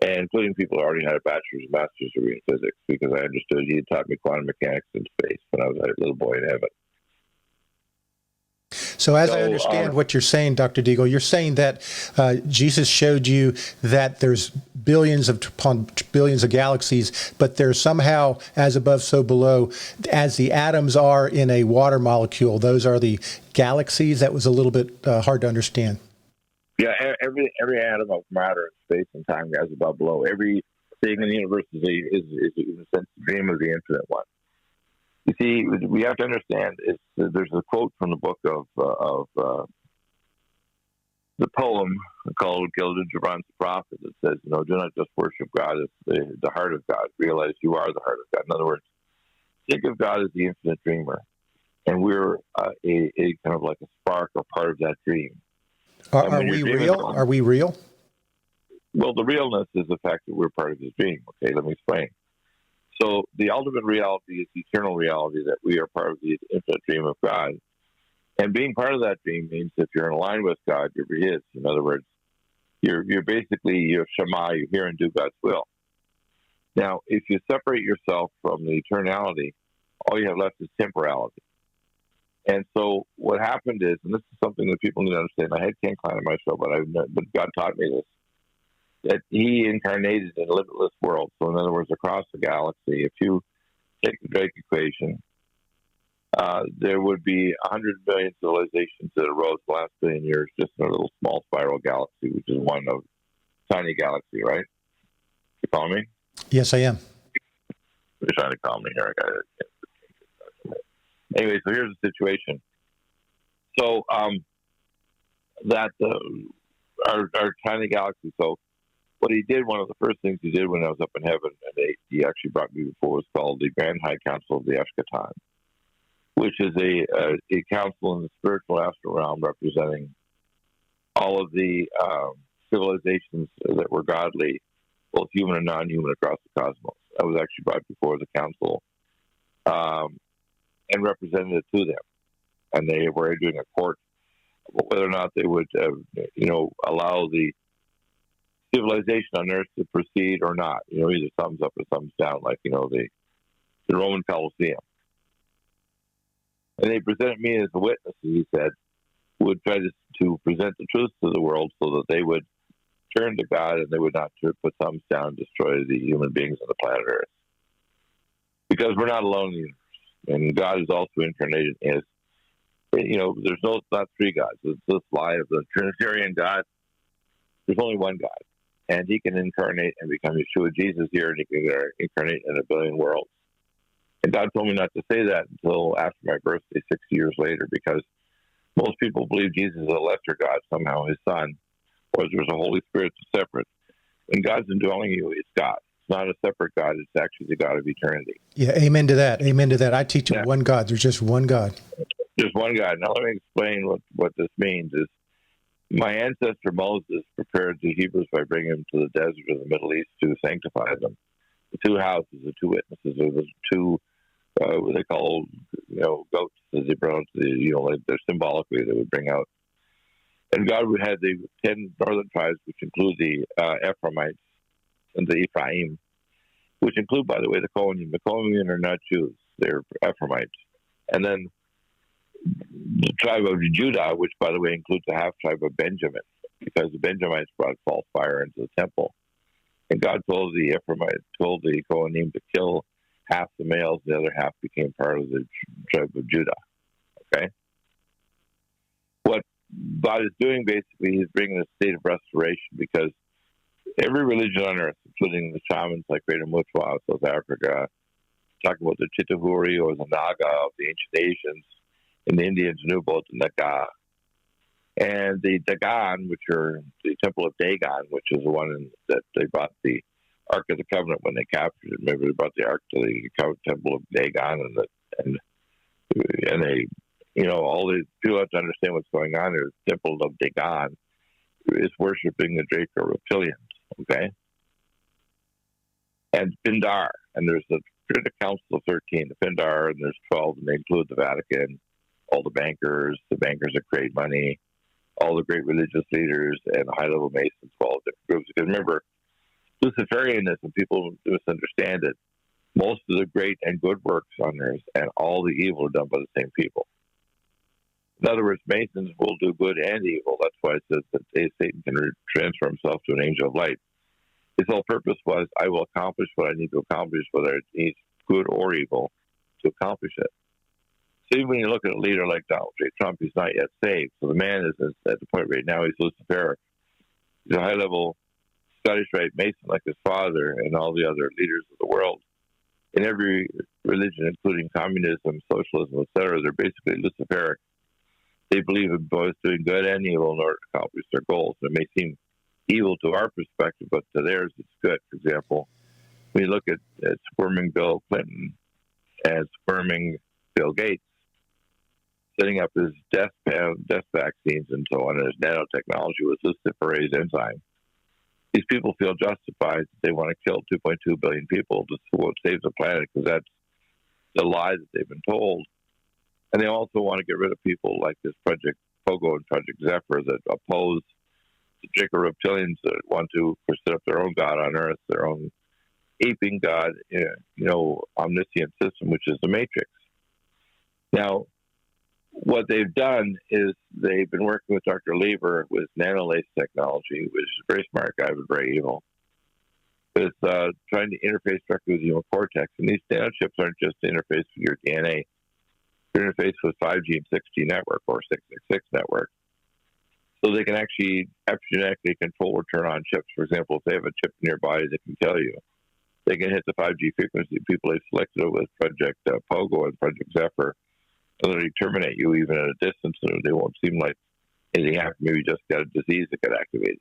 and including people who already had a bachelor's and master's degree in physics, because I understood he had taught me quantum mechanics in space when I was a little boy in heaven. So as I understand what you're saying, Dr. Deagle, you're saying that Jesus showed you that there's billions upon billions of galaxies, but there's somehow as above, so below, as the atoms are in a water molecule. Those are the galaxies. That was a little bit hard to understand. Yeah, every atom of matter in space and time as above, below. Everything in the universe is in a sense the dream of the infinite one. You see, we have to understand, there's a quote from the book of the poem called Gilded Gibran's Prophet that says, do not just worship God as the heart of God. Realize you are the heart of God. In other words, think of God as the infinite dreamer. And we're a kind of like a spark or part of that dream. Are we real? Are we real? Well, the realness is the fact that we're part of his dream. Okay, let me explain. So the ultimate reality is the eternal reality that we are part of the infinite dream of God. And being part of that dream means if you're in line with God, you're his. In other words, you're Shema, you hear and do God's will. Now, if you separate yourself from the eternality, all you have left is temporality. And so what happened is, and this is something that people need to understand, I can't climb it myself, but God taught me this, that he incarnated in a limitless world. So in other words, across the galaxy, if you take the Drake equation, there would be 100 billion civilizations that arose the last billion years just in a little small spiral galaxy, which is one of tiny galaxy, right? You follow me? Yes, I am. You're trying to call me here. I got it. Anyway, so here's the situation. So our tiny galaxy. So what he did, one of the first things he did when I was up in heaven, and he actually brought me before, was called the Grand High Council of the Eschaton, which is a council in the spiritual astral realm representing all of the civilizations that were godly, both human and non-human, across the cosmos. I was actually brought before the council and represented it to them. And they were doing a court whether or not they would, allow the civilization on Earth to proceed or not. Either thumbs up or thumbs down, like, the Roman Colosseum. And they presented me as a witness, he said, who would try to present the truth to the world so that they would turn to God and they would not put thumbs down and destroy the human beings on the planet Earth. Because we're not alone in the universe. And God is also incarnated as, there's not three gods. It's this lie of the Trinitarian God. There's only one God. And he can incarnate and become Yeshua Jesus here, and he can incarnate in a billion worlds. And God told me not to say that until after my birthday, 60 years later, because most people believe Jesus is a lesser God, somehow his son, or there's a Holy Spirit that's separate. When God's indwelling you, it's God. It's not a separate God. It's actually the God of eternity. Yeah, amen to that. Amen to that. I teach one God. There's just one God. There's one God. Now let me explain what this means. Is my ancestor Moses prepared the Hebrews by bringing them to the desert of the Middle East to sanctify them. The two houses, the two witnesses, or the two, what they call, goats, as they pronounce they're symbolically they would bring out. And God had the 10 northern tribes, which include the Ephraimites and the Ephraim, which include, by the way, the Kohanim. The Kohanim are not Jews; they're Ephraimites. And then the tribe of Judah, which, by the way, includes the half-tribe of Benjamin, because the Benjamites brought false fire into the temple. And God told the Kohanim to kill half the males, the other half became part of the tribe of Judah. Okay? What God is doing, basically, he's bringing a state of restoration, because every religion on earth, including the shamans like Greater Mutwa of South Africa, talking about the Chitahuri or the Naga of the ancient Asians, and the Indians knew about the Naga. And the Dagon, which are the Temple of Dagon, which is the one that they brought the Ark of the Covenant when they captured it. Maybe they brought the Ark to the Temple of Dagon, and they, all the people have to understand what's going on here. The Temple of Dagon is worshiping the Draco reptilians, okay? And Pindar, and there's the Trinity Council of 13, the Pindar, and there's 12, and they include the Vatican, all the bankers that create money, all the great religious leaders, and high-level Masons of all different groups. Because remember, Luciferianism, people misunderstand it. Most of the great and good works on earth and all the evil are done by the same people. In other words, Masons will do good and evil. That's why it says that Satan can transfer himself to an angel of light. His whole purpose was, I will accomplish what I need to accomplish, whether it needs good or evil, to accomplish it. So even when you look at a leader like Donald J. Trump, he's not yet saved. So the man is at the point right now, he's Luciferic. He's a high-level Scottish Rite Mason like his father and all the other leaders of the world. In every religion, including communism, socialism, etc., they're basically Luciferic. They believe in both doing good and evil in order to accomplish their goals. It may seem evil to our perspective, but to theirs, it's good. For example, when you look at squirming Bill Clinton and squirming Bill Gates, setting up his death vaccines and so on, and his nanotechnology with luciferase enzyme. These people feel justified that they want to kill 2.2 billion people to save the planet because that's the lie that they've been told. And they also want to get rid of people like this Project Pogo and Project Zephyr that oppose the particular reptilians that want to set up their own God on Earth, their own aping God, omniscient system, which is the Matrix. Now, what they've done is they've been working with Dr. Lieber with nanolace technology, which is a very smart guy but very evil, with trying to interface directly with human cortex. And these nanochips aren't just to interface with your DNA. They're interface with 5G and 6G network or 666 network. So they can actually epigenetically control or turn on chips. For example, if they have a chip in your body that can tell you, they can hit the 5G frequency. People they've selected with Project Pogo and Project Zephyr, and literally terminate you even at a distance, and they won't seem like anything happened. Maybe just got a disease that got activated,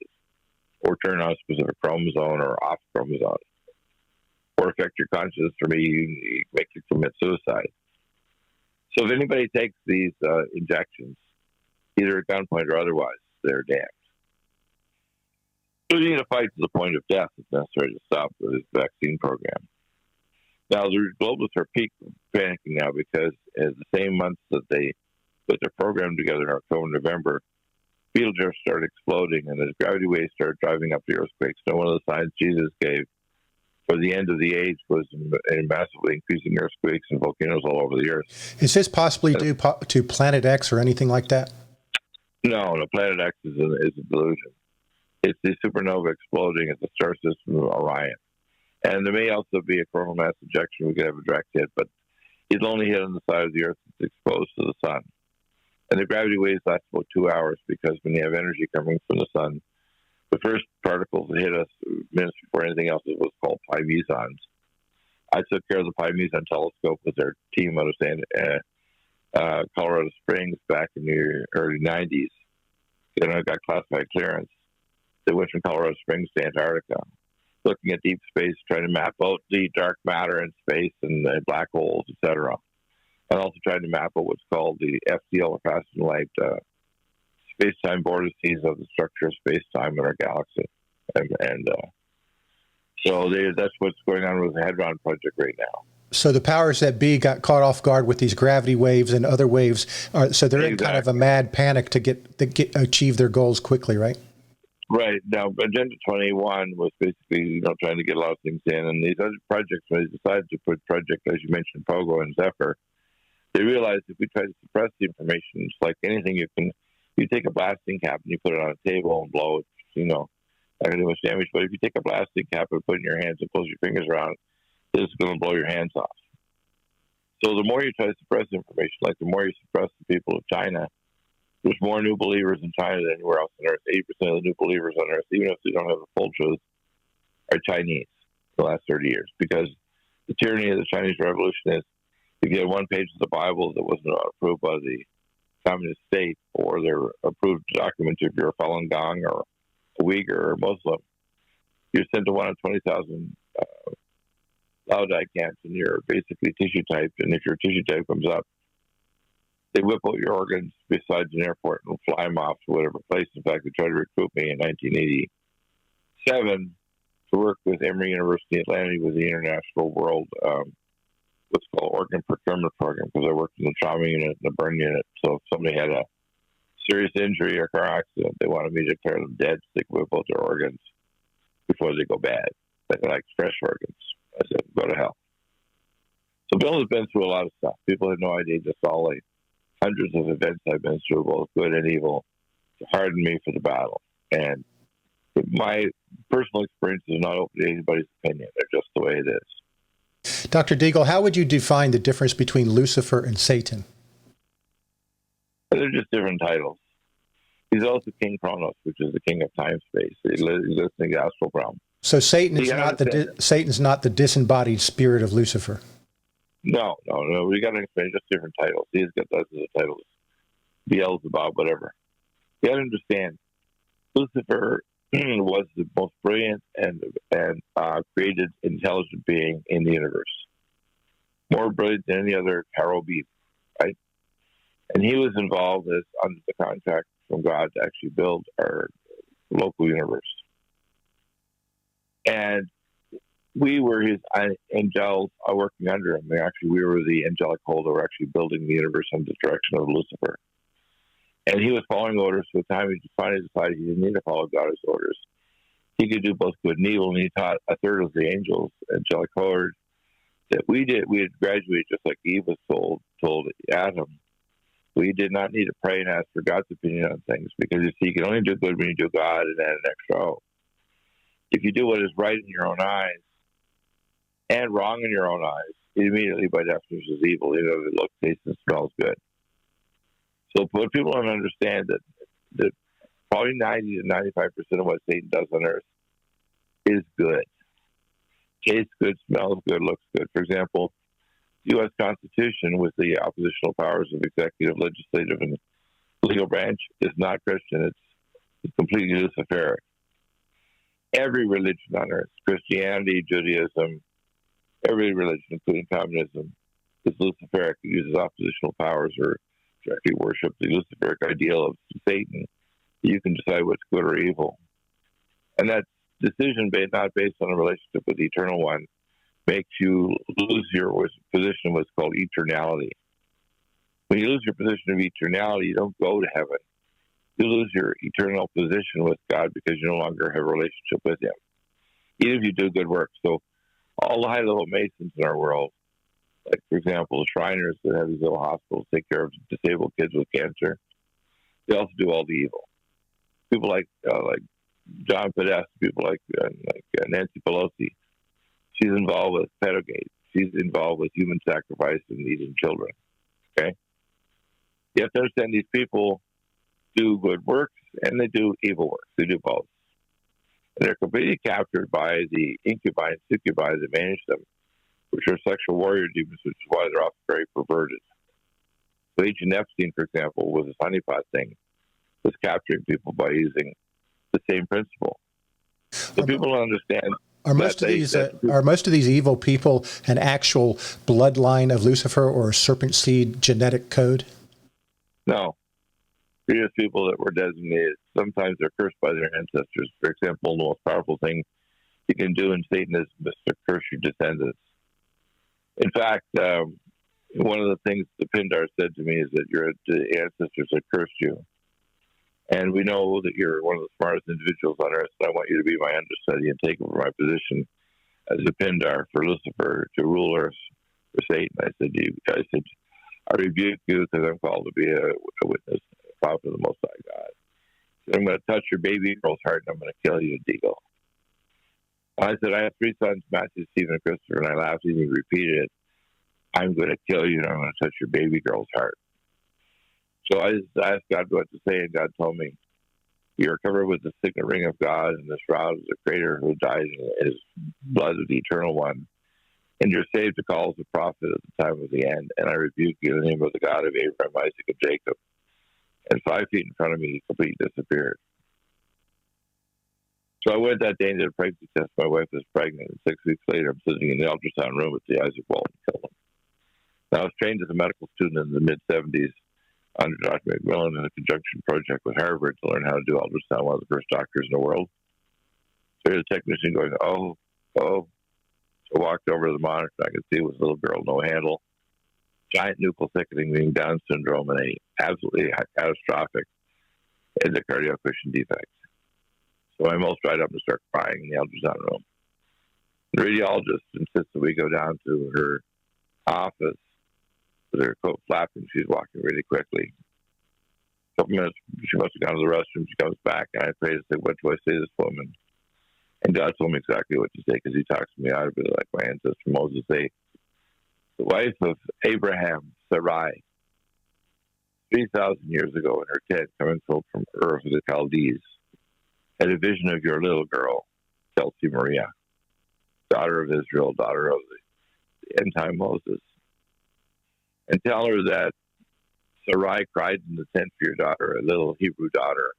or turn on a specific chromosome or off chromosome, or affect your consciousness, or maybe make you commit suicide. So if anybody takes these injections, either at gunpoint or otherwise, they're damned. So you need to fight to the point of death if necessary to stop this vaccine program. Now, the globalists are panicking now because in the same months that they put their program together in October and November, Betelgeuse started exploding and as gravity waves started driving up the earthquakes. So one of the signs Jesus gave for the end of the age was a massively increasing earthquakes and volcanoes all over the earth. Is this possibly due to Planet X or anything like that? No, Planet X is a delusion. It's the supernova exploding at the star system of Orion. And there may also be a coronal mass ejection. We could have a direct hit, but it'll only hit on the side of the Earth that's exposed to the sun. And the gravity waves last about 2 hours because when you have energy coming from the sun, the first particles that hit us minutes before anything else is what's called pi mesons. I took care of the pi meson telescope with their team out of Colorado Springs back in the early 90s. And I got classified clearance. They went from Colorado Springs to Antarctica, looking at deep space, trying to map out the dark matter in space and the black holes, etc. And also trying to map out what's called the FDL, or fast and light space-time vortices of the structure of space-time in our galaxy. So that's what's going on with the Hadron Project right now. So the powers that be got caught off guard with these gravity waves and other waves. So they're in kind of a mad panic to achieve their goals quickly, right? Right. Now, Agenda 21 was basically, trying to get a lot of things in. And these other projects, when they decided to put projects, as you mentioned, Pogo and Zephyr, they realized if we try to suppress the information, it's like anything you take a blasting cap and you put it on a table and blow it, not going to do much damage. But if you take a blasting cap and put it in your hands and close your fingers around it, this is going to blow your hands off. So the more you try to suppress information, like the more you suppress the people of China, there's more new believers in China than anywhere else on Earth. 80% of the new believers on Earth, even if they don't have the full truth, are Chinese the last 30 years. Because the tyranny of the Chinese Revolution is if you had one page of the Bible that wasn't approved by the communist state, or their approved documents if you're a Falun Gong or a Uyghur or a Muslim, you're sent to one of 20,000 Laodai camps, and you're basically tissue typed. And if your tissue type comes up, they whip out your organs besides an airport and fly them off to whatever place. In fact, they tried to recruit me in 1987 to work with Emory University in Atlanta with the International World what's called organ procurement program because I worked in the trauma unit and the burn unit. So if somebody had a serious injury or car accident, they wanted me to declare them dead, so they could whip out their organs before they go bad. Like fresh organs. I said, go to hell. So Bill has been through a lot of stuff. People have no idea just all like hundreds of events I've been through, both good and evil, to harden me for the battle. And my personal experience is not open to anybody's opinion. They're just the way it is. Dr. Deagle, how would you define the difference between Lucifer and Satan? They're just different titles. He's also King Kronos, which is the king of time-space. He lives in the astral realm. So Satan's not the disembodied spirit of Lucifer. No. We got to explain just different titles. He's got dozens of titles. Beelzebub, whatever. You got to understand, Lucifer was the most brilliant and created intelligent being in the universe. More brilliant than any other cherubim, right? And he was involved under the contract from God to actually build our local universe. And we were his angels working under him. We were the angelic hold that were actually building the universe under the direction of Lucifer. And he was following orders to the time he finally decided he didn't need to follow God's orders. He could do both good and evil, and he taught a third of the angels, angelic horde, that we had graduated just like Eve was told Adam. We did not need to pray and ask for God's opinion on things because you see, you can only do good when you do God and add an extra O. If you do what is right in your own eyes and wrong in your own eyes, it immediately by definition is evil, even if it looks, tastes, and smells good. So what people don't understand that probably 90 to 95% of what Satan does on earth is good. Tastes good, smells good, looks good. For example, the U.S. Constitution with the oppositional powers of executive, legislative, and legal branch is not Christian. It's completely Luciferian. Every religion on earth, Christianity, Judaism, every religion, including communism, is Luciferic. It uses oppositional powers or to actually worship the Luciferic ideal of Satan. You can decide what's good or evil. And that decision, not based on a relationship with the Eternal One, makes you lose your position, what's called eternality. When you lose your position of eternality, you don't go to heaven. You lose your eternal position with God because you no longer have a relationship with Him, even if you do good work. So all the high-level Masons in our world, like, for example, the Shriners that have these little hospitals take care of disabled kids with cancer, they also do all the evil. People like John Podesta, people like Nancy Pelosi, she's involved with pedogate. She's involved with human sacrifice and eating children. Okay? You have to understand these people do good works and they do evil works. They do both. And they're completely captured by the incubi and succubi that manage them, which are sexual warrior demons, which is why they're often very perverted. So Agent Epstein, for example, was a honeypot thing, was capturing people by using the same principle. So people don't understand. Are most of these evil people an actual bloodline of Lucifer or a serpent seed genetic code? No. They're just people that were designated. Sometimes they're cursed by their ancestors. For example, the most powerful thing you can do in Satanism is to curse your descendants. In fact, one of the things the Pindar said to me is that your ancestors have cursed you. And we know that you're one of the smartest individuals on earth, and I want you to be my understudy and take over my position as a Pindar for Lucifer to rule earth for Satan. I said, I rebuke you because I'm called to be a witness, a prophet of the Most High God. So I'm going to touch your baby girl's heart, and I'm going to kill you, Deagle. I said, I have three sons, Matthew, Stephen, and Christopher, and I laughed and he repeated it. I'm going to kill you, and I'm going to touch your baby girl's heart. So I just asked God what to say, and God told me, you're covered with the signet ring of God, and the shroud of the Creator who died in his blood of the Eternal One. And you're saved to call as a prophet at the time of the end. And I rebuke you in the name of the God of Abraham, Isaac, and Jacob. And 5 feet in front of me, he completely disappeared. So I went that day and did a pregnancy test. My wife was pregnant. And 6 weeks later, I'm sitting in the ultrasound room with the Isaac Walton killed him. Now, I was trained as a medical student in the mid-'70s under Dr. McMillan in a conjunction project with Harvard to learn how to do ultrasound, one of the first doctors in the world. So here's a technician going, oh. So I walked over to the monitor. I could see it was a little girl, no handle, giant nuchal thickening, being Down syndrome, and a absolutely catastrophic endocardial cushion defect. So I almost dried up and start crying in the ultrasound room. The radiologist insists that we go down to her office with her coat flapping. She's walking really quickly. A couple minutes, she must have gone to the restroom. She comes back, and I pray to say, what do I say to this woman? And God told me exactly what to say, because he talks me out of it like my ancestor Moses. The wife of Abraham, Sarai, 3,000 years ago in her tent coming from Ur of the Chaldees, had a vision of your little girl, Chelsea Maria, daughter of Israel, daughter of the end-time Moses. And tell her that Sarai cried in the tent for your daughter, a little Hebrew daughter,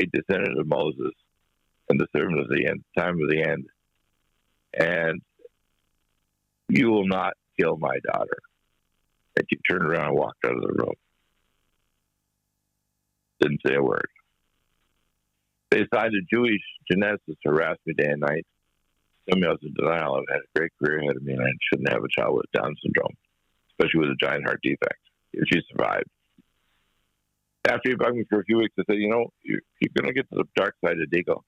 a descendant of Moses, and the servant of the end, time of the end. And you will not kill my daughter. And she turned around and walked out of the room. Didn't say a word. They assigned a Jewish geneticist to harass me day and night. Some of us in denial. I've had a great career ahead of me, and I shouldn't have a child with Down syndrome, especially with a giant heart defect. If she survived. After he bugged me for a few weeks, I said, you're going to get to the dark side of Deagle.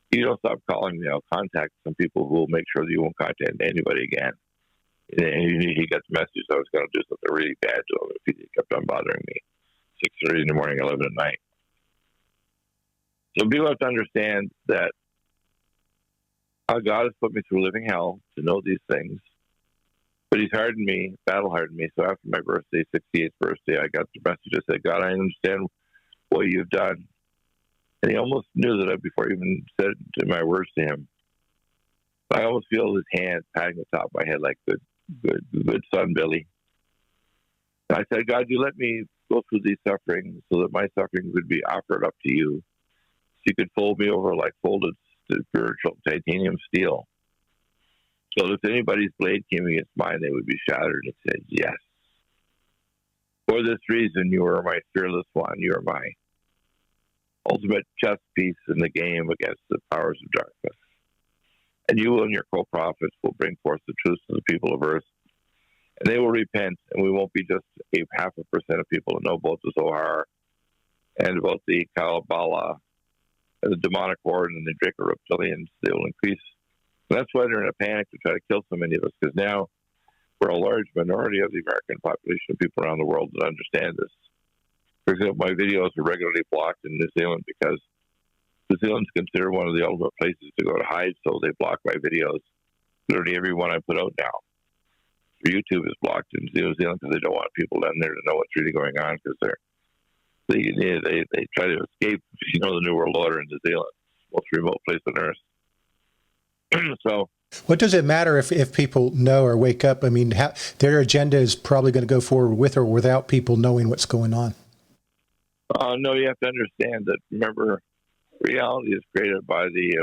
You don't stop calling me. I'll contact some people who will make sure that you won't contact anybody again. And he got the message that I was going to do something really bad to him if he kept on bothering me. 6:30 in the morning, 11 at night. So people have to understand that God has put me through living hell to know these things. But he's hardened me, battle hardened me. So after my birthday, 68th birthday, I got the message that said, God, I understand what you've done. And he almost knew that before I even said my words to him. I almost feel his hand patting the top of my head like, good son, Billy. And I said, God, you let me go through these sufferings so that my suffering would be offered up to you. So you could fold me over like folded spiritual titanium steel. So if anybody's blade came against mine, they would be shattered. And said, yes. For this reason, you are my fearless one. You are my ultimate chess piece in the game against the powers of darkness. And you and your co-prophets will bring forth the truth to the people of earth. And they will repent, and we won't be just a 0.5% of people that know about the Zohar and about the Kabbalah and the demonic horde and the Draco reptilians. They will increase. And that's why they're in a panic to try to kill so many of us, because now we're a large minority of the American population of people around the world that understand this. For example, my videos are regularly blocked in New Zealand because New Zealand's considered one of the ultimate places to go to hide, so they block my videos. Literally every one I put out now. YouTube is blocked in New Zealand because they don't want people down there to know what's really going on, because they try to escape, the New World Order in New Zealand, most remote place on earth. So, what does it matter if people know or wake up? I mean, their agenda is probably going to go forward with or without people knowing what's going on. No, you have to understand that, remember, reality is created by the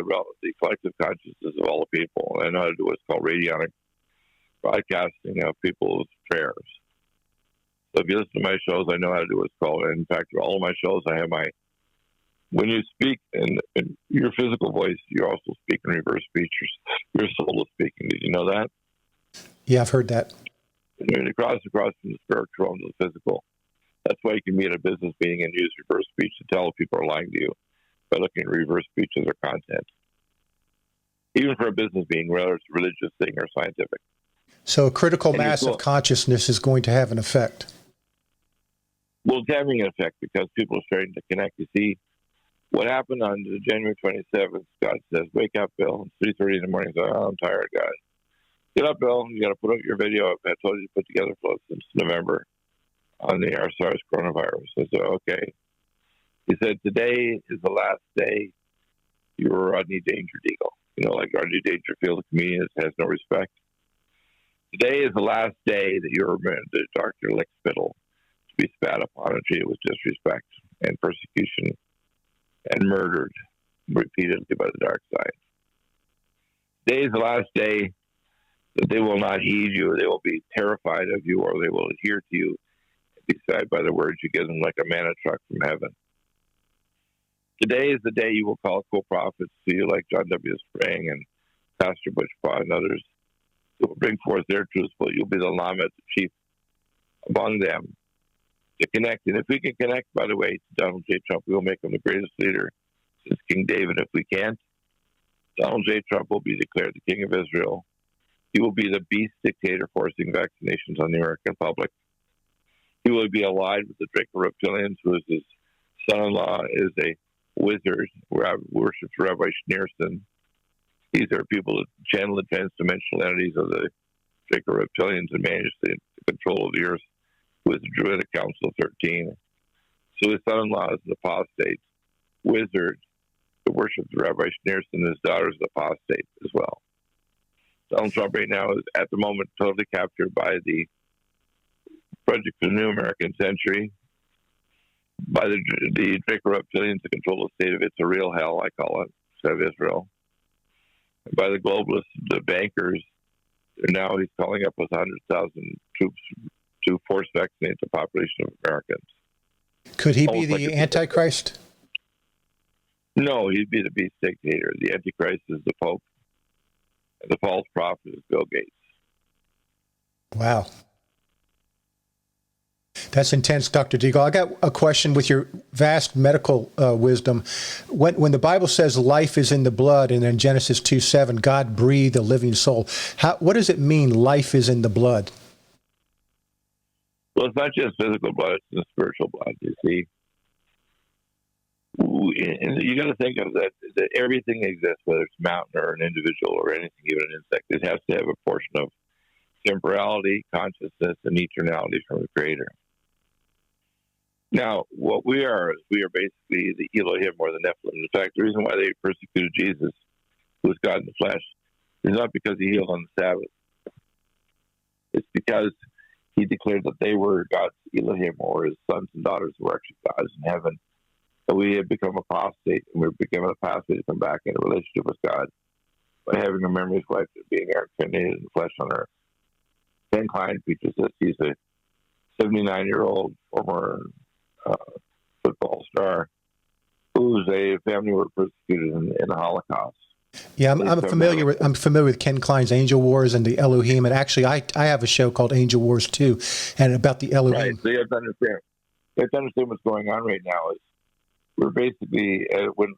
collective consciousness of all the people. I know how to do what's called radionic broadcasting of people's prayers. So if you listen to my shows, I know how to do what's called, in fact, all of my shows, I have when you speak in your physical voice, you also speak in reverse speech. Your soul is speaking. Did you know that? Yeah, I've heard that. When you cross from the spiritual to the physical, that's why you can be at a business meeting and use reverse speech to tell if people are lying to you by looking at reverse speech as their content. Even for a business meeting, whether it's a religious thing or scientific. So a critical mass of consciousness is going to have an effect. Well, it's having an effect because people are starting to connect. You see, what happened on January 27th, God says, wake up, Bill. It's 3:30 in the morning. So, I'm tired, God. Get up, Bill. You got to put out your video I told you to put together for us since November on the SARS coronavirus. I said, okay. He said, today is the last day you were Rodney Dangerfield. Like Rodney Dangerfield, the comedian that has no respect. Today is the last day that you're the Dr. Lickspittle to be spat upon and treated with disrespect and persecution and murdered repeatedly by the dark side. Today is the last day that they will not heed you. They will be terrified of you, or they will adhere to you and be sad by the words you give them like a manna truck from heaven. Today is the day you will call co-prophets to you like John W. Sprang and Pastor Butch Paw and others who will bring forth their truths, but you'll be the Lama, the chief among them, to connect. And if we can connect, by the way, to Donald J. Trump, we will make him the greatest leader since King David. If we can't, Donald J. Trump will be declared the King of Israel. He will be the beast dictator forcing vaccinations on the American public. He will be allied with the Draco reptilians, who is his son-in-law, is a wizard who worships Rabbi Schneerson. These are people that channel the transdimensional entities of the Draco reptilians and manage the control of the earth with the Druidic Council of 13. So his son-in-law is an apostate wizard that worships Rabbi Schneerson, and his daughter is an apostate as well. Donald Trump right now is, at the moment, totally captured by the Project for the New American Century, by the Draco reptilians that control the state of it's a real hell, I call it, instead of Israel. And by the globalists, the bankers, now he's calling up with 100,000 troops to force vaccinate the population of Americans. Could he be the Antichrist? No, he'd be the beast dictator. The Antichrist is the Pope. And the false prophet is Bill Gates. Wow. That's intense, Dr. Deagle. I got a question with your vast medical wisdom. When the Bible says life is in the blood, and in Genesis 2:7, God breathed a living soul, what does it mean life is in the blood? Well, it's not just physical blood, it's the spiritual blood, you see. And you got to think of that everything exists, whether it's a mountain or an individual or anything, even an insect. It has to have a portion of temporality, consciousness, and eternality from the Creator. Now, what we are basically the Elohim or the Nephilim. In fact, the reason why they persecuted Jesus, who was God in the flesh, is not because he healed on the Sabbath. It's because he declared that they were God's Elohim, or his sons and daughters who were actually gods in heaven. So we had become apostate, and we were given a pathway to come back in a relationship with God by having a memory of life and being incarnated in flesh on earth. Ken Klein features this. He's a 79-year-old former football star whose family were persecuted in the Holocaust. Yeah, I'm familiar with Ken Klein's Angel Wars and the Elohim, and actually I have a show called Angel Wars too, and about the Elohim. Right. So you have to understand what's going on right now is we're basically when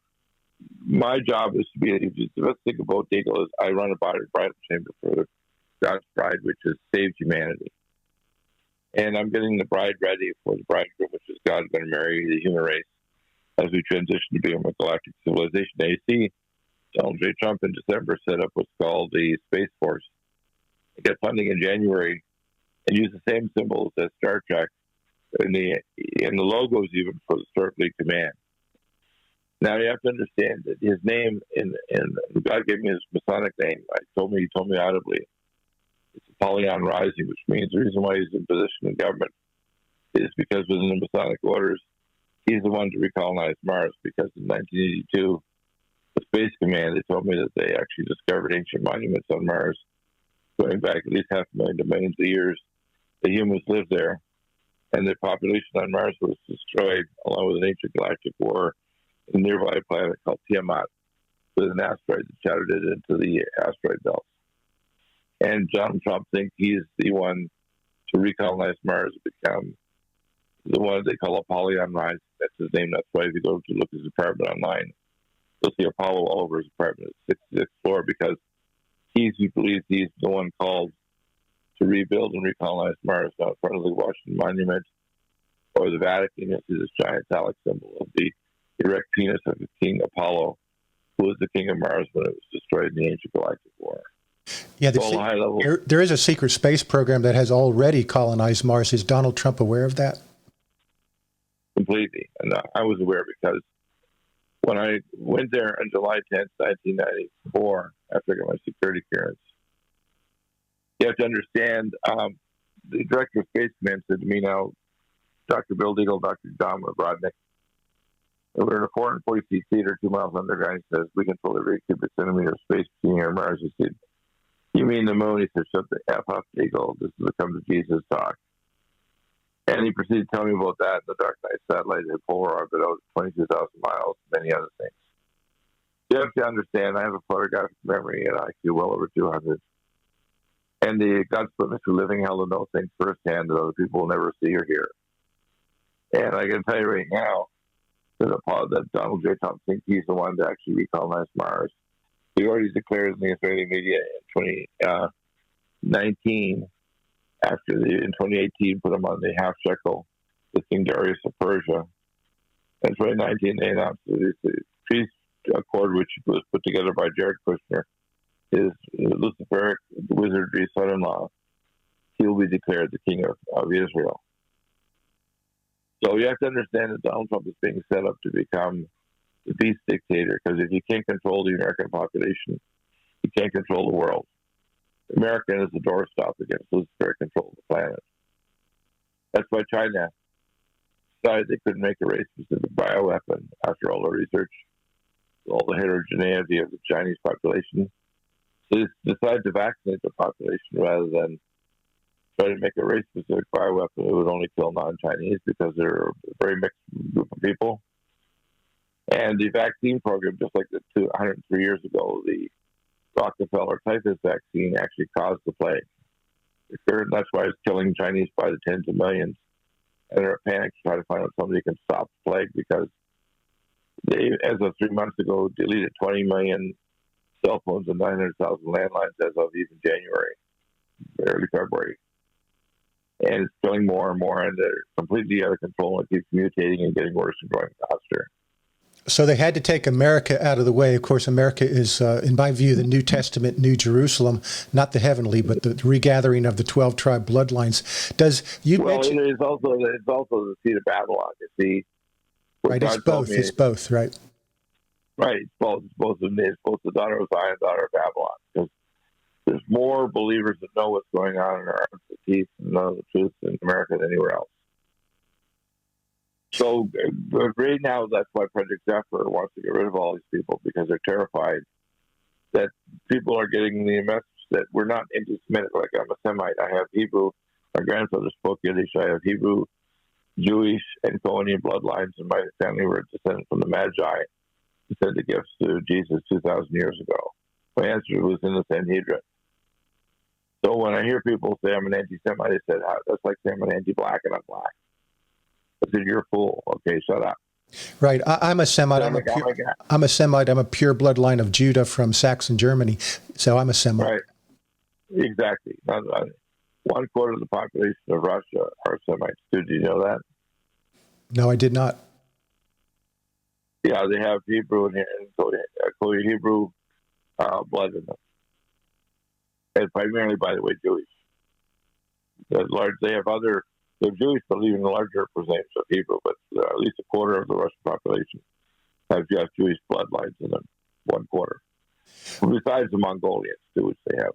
my job is to be. The best thing about Deagle is I run a bridal chamber for God's bride, which is saved humanity. And I'm getting the bride ready for the bridegroom, which is God going to marry the human race as we transition to being a galactic civilization. Now, you see, Donald J. Trump in December set up what's called the Space Force. It got funding in January and used the same symbols as Star Trek and the logos even for the Starfleet Command. Now, you have to understand that his name, and God gave me his Masonic name. He told me audibly. It's Apollyon Rising, which means the reason why he's in position in government is because within the Masonic orders, he's the one to recolonize Mars, because in 1982, the Space Command, they told me that they actually discovered ancient monuments on Mars going back at least 500,000 to millions of years. The humans lived there, and the population on Mars was destroyed along with an ancient galactic war in a nearby planet called Tiamat with an asteroid that shattered it into the asteroid belt. And Donald Trump thinks he's the one to recolonize Mars and become the one they call Apollyon Rising. That's his name. That's why if you go to look at his apartment online, you'll see Apollo all over his apartment. It's 66th floor, because he believes he's the one called to rebuild and recolonize Mars. Now, in front of the Washington Monument or the Vatican, you'll see this giant phallic symbol of the erect penis of the King Apollo, who was the king of Mars when it was destroyed in the ancient galactic war. Yeah, there is a secret space program that has already colonized Mars. Is Donald Trump aware of that? Completely. And I was aware because when I went there on July 10th, 1994, after I got my security clearance, you have to understand, the director of Space Command said to me, now, Dr. Bill Deagle, Dr. John Brodnick, and we're in a 440-seat theater 2 miles underground. He says, we control every cubic centimeter of space between here and Mars. He said, you mean the moon? He said, shut the F up, Deagle. This is a come to Jesus talk. And he proceeded to tell me about that, the Dark Knight satellite had polar orbit out 22,000 miles, many other things. You have to understand, I have a photographic memory at IQ well over 200. And the God split me through living hell to know things firsthand that other people will never see or hear. And I can tell you right now that Donald J. Trump thinks he's the one to actually recolonize Mars. He already declared in the Israeli media in 2019, in 2018, put him on the half shekel, the King Darius of Persia. In 2019, they announced the peace accord, which was put together by Jared Kushner, his Luciferian wizardry son-in-law. He will be declared the king of Israel. So you have to understand that Donald Trump is being set up to become the beast dictator, because if you can't control the American population, you can't control the world. America is the doorstop against Luciferian control of the planet. That's why China decided they couldn't make a race-specific bioweapon after all the research, all the heterogeneity of the Chinese population. So they decided to vaccinate the population rather than try to make a race-specific bioweapon that would only kill non-Chinese, because they're a very mixed group of people. And the vaccine program, just like 103 years ago, the Rockefeller typhus vaccine actually caused the plague. That's why it's killing Chinese by the tens of millions. And they're in a panic to try to find out somebody who can stop the plague, because they, as of 3 months ago, deleted 20 million cell phones and 900,000 landlines as of even January, early February. And it's killing more and more, and they're completely out of control, and it keeps mutating and getting worse and growing faster. So they had to take America out of the way. Of course, America is, in my view, the New Testament, New Jerusalem, not the heavenly, but the regathering of the 12 tribe bloodlines. Mention? It's also the seat of Babylon. You see, right? It's both. It's both, right? Right. It's both. It's both the daughter of Zion, daughter of Babylon. Because there's more believers that know what's going on in our entities and know the truth in America than anywhere else. So right now, that's why Project Zephyr wants to get rid of all these people, because they're terrified that people are getting the message that we're not anti-Semitic. Like, I'm a Semite. I have Hebrew. My grandfather spoke Yiddish. I have Hebrew, Jewish, and Cohenian bloodlines, and my family were descended from the Magi who sent the gifts to Jesus 2,000 years ago. My answer was in the Sanhedrin. So when I hear people say I'm an anti-Semite, I said, that's like saying I'm an anti-black and I'm black. I said, you're a fool. Okay, shut up. Right. I'm a Semite. I'm a Semite. I'm a pure bloodline of Judah from Saxon, Germany. So I'm a Semite. Right. Exactly. 1/4 of the population of Russia are Semites too. Did you know that? No, I did not. Yeah, they have Hebrew and Hebrew blood in them. And primarily, by the way, Jewish. They have other... The Jewish believe in the larger percentage of Hebrew, but at least 1/4 of the Russian population have just Jewish bloodlines in them, 1/4. Besides the Mongolians, too, which they have.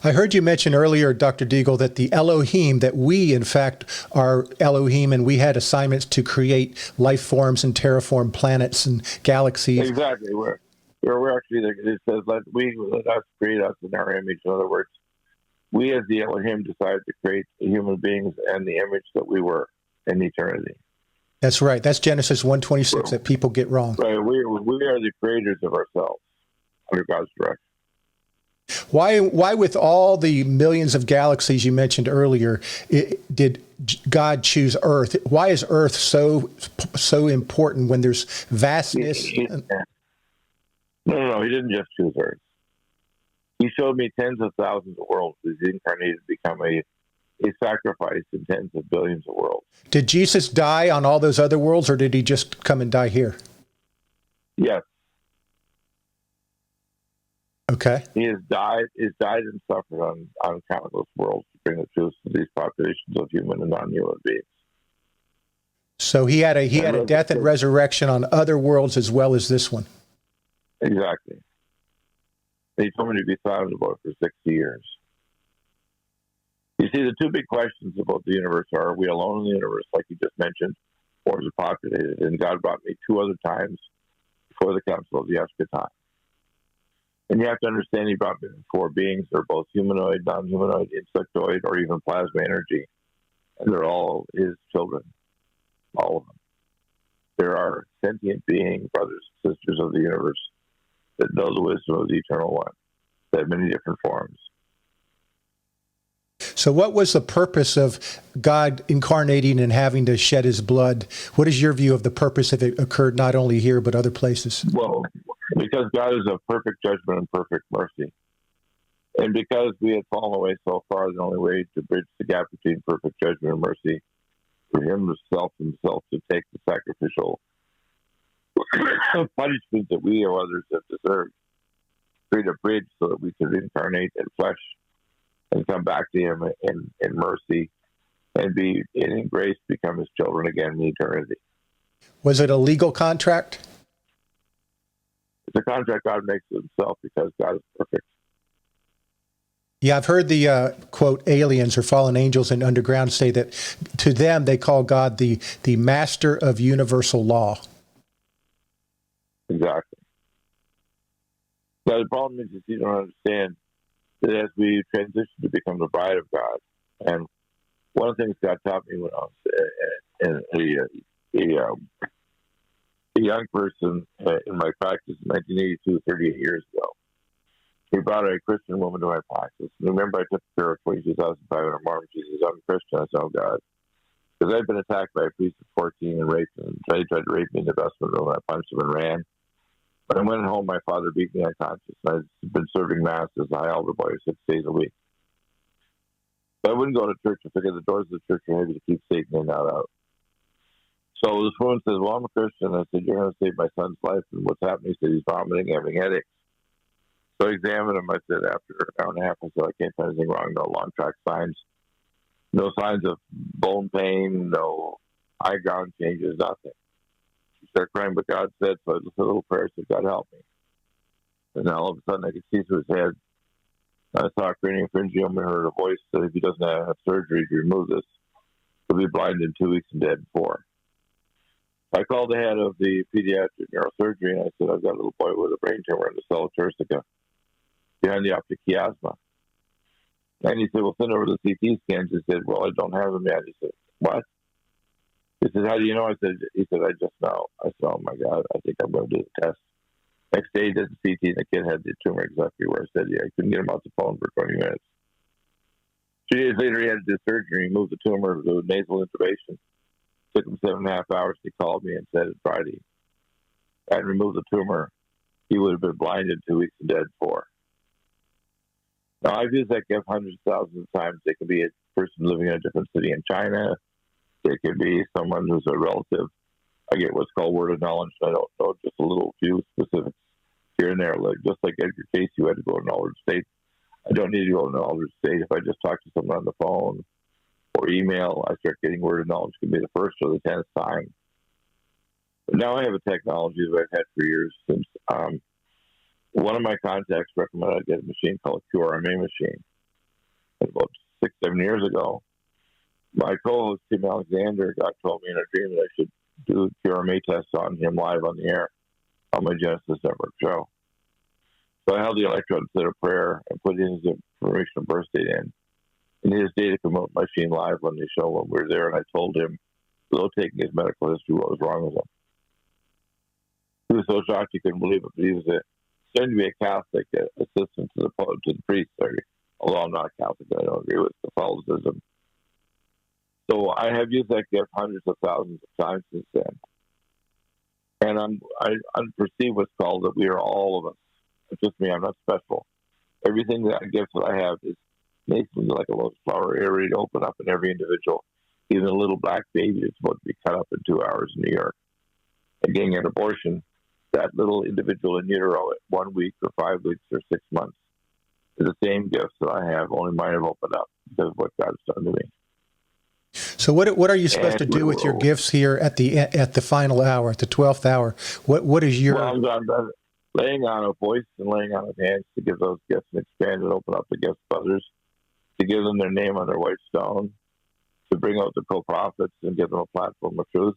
I heard you mention earlier, Dr. Deagle, that the Elohim, that we, in fact, are Elohim, and we had assignments to create life forms and terraform planets and galaxies. Exactly. We're actually, it says, let us create us in our image. In other words, we as the Elohim decided to create the human beings and the image that we were in eternity. That's right. That's Genesis 1:26 that people get wrong. Right. We are the creators of ourselves under God's direction. Why with all the millions of galaxies you mentioned earlier, did God choose Earth? Why is Earth so important when there's vastness? No, he didn't just choose Earth. He showed me tens of thousands of worlds. He's incarnated to become a sacrifice in tens of billions of worlds. Did Jesus die on all those other worlds, or did he just come and die here? Yes. Okay. He has died and suffered on countless worlds to bring the truth to these populations of human and non-human beings. So he had a death and resurrection on other worlds as well as this one. Exactly. He told me to be silent about it for 60 years. You see, the two big questions about the universe are we alone in the universe, like you just mentioned, or is it populated? And God brought me 2 other times before the Council of the Eschaton. And you have to understand he brought me before beings that are both humanoid, non-humanoid, insectoid, or even plasma energy. And they're all his children, all of them. There are sentient beings, brothers and sisters of the universe, that know the wisdom of the Eternal One. They have many different forms. So what was the purpose of God incarnating and having to shed his blood? What is your view of the purpose if it occurred not only here, but other places? Well, because God is of perfect judgment and perfect mercy. And because we had fallen away so far, the only way to bridge the gap between perfect judgment and mercy for himself to take the sacrificial punishment that we or others have deserved, create a bridge so that we could incarnate in flesh and come back to him in mercy and be in grace, become his children again in eternity. Was it a legal contract? It's a contract God makes with himself because God is perfect. Yeah, I've heard the, quote, aliens or fallen angels in underground say that to them they call God the master of universal law. Exactly. Now, the problem is you don't understand that as we transition to become the bride of God, and one of the things God taught me when I was a young person in my practice in 1982, 38 years ago, he brought a Christian woman to my practice. And remember, I took care of 22,500 Mormon. She says, I'm a Christian. I said, oh, God. Because I'd been attacked by a priest at 14 and raped, and they tried to rape me in the vestment room, and I punched him and ran. When I went home, my father beat me unconscious. I'd been serving Mass as a high altar boy 6 days a week. But I wouldn't go to church. I figured the doors of the church are heavy to keep Satan in and out. So this woman says, well, I'm a Christian. I said, you're going to save my son's life. And what's happening? He said, he's vomiting, having headaches. So I examined him. I said, after an hour and a half, I said, I can't find anything wrong. No long track signs. No signs of bone pain. No eye ground changes. Nothing. She started crying, but God said, so I just said a little prayer. I said, God help me. And then all of a sudden, I could see through his head. I saw a craniopharyngioma and heard a voice that if he doesn't have surgery to remove this, he'll be blind in 2 weeks and dead in 4. I called the head of the pediatric neurosurgery, and I said, I've got a little boy with a brain tumor in the cella turstica behind the optic chiasma. And he said, well, send over the CT scans. He said, well, I don't have them yet. He said, what? He said, how do you know? He said, I just know. I said, oh, my God, I think I'm going to do the test. Next day, he did the CT, and the kid had the tumor exactly where I said, yeah, I couldn't get him off the phone for 20 minutes. 2 days later, he had to do surgery. He moved the tumor to nasal intubation. Took him 7.5 hours. He called me and said it Friday. I had removed the tumor. He would have been blind in 2 weeks and dead in 4. Now, I've used that gift hundreds of thousands of times. It can be a person living in a different city in China. It can be someone who's a relative. I get what's called word of knowledge. I don't know, just a little few specifics here and there. Like, just like Edgar Cayce, you had to go to Knowledge State. I don't need to go to Knowledge State. If I just talk to someone on the phone or email, I start getting word of knowledge. It can be the first or the 10th time. But now I have a technology that I've had for years since one of my contacts recommended I get a machine called a QRMA machine. And about 6-7 years ago, my co-host, Tim Alexander, told me in a dream that I should do a QRMA test on him live on the air on my Genesis Network show. So I held the electrode, said a prayer, and put his information and birth date in. And his data came out my machine live on the show when we were there, and I told him, without taking his medical history, what was wrong with him. He was so shocked he couldn't believe it, but he was starting to be a Catholic assistant to the priest. Although I'm not a Catholic, I don't agree with Catholicism. So I have used that gift hundreds of thousands of times since then. And I perceive what's called that we are all of us. It's just me, I'm not special. Everything that gift that I have is nascent like a lotus flower, ready to open up in every individual. Even a little black baby is supposed to be cut up in 2 hours in New York. And getting an abortion, that little individual in utero at 1 week or 5 weeks or 6 months is the same gifts that I have, only mine have opened up because of what God's done to me. So what are you supposed to do with your gifts here at the final hour, at the 12th hour? What is your... Well, I'm laying on a voice and laying on his hands to give those gifts and expand and open up the gifts of others, to give them their name on their white stone, to bring out the co-prophets and give them a platform of truth,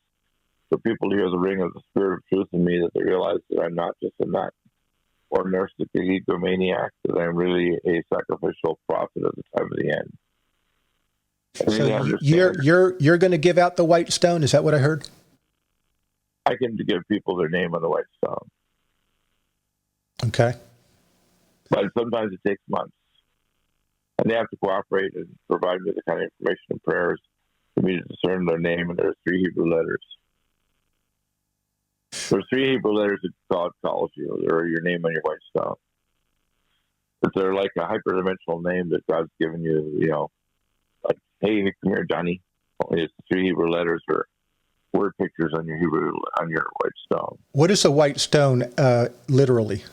for people to hear the ring of the spirit of truth in me, that they realize that I'm not just a nut or narcissistic egomaniac, that I'm really a sacrificial prophet at the time of the end. So you're going to give out the white stone? Is that what I heard? I can give people their name on the white stone. Okay. But sometimes it takes months. And they have to cooperate and provide me the kind of information and prayers for me to discern their name and their 3 Hebrew letters. There's 3 Hebrew letters that God calls you, or your name on your white stone. But they're like a hyperdimensional name that God's given you, like, hey, come here, Johnny. Only it's 3 Hebrew letters or word pictures on your white stone. What is a white stone, literally?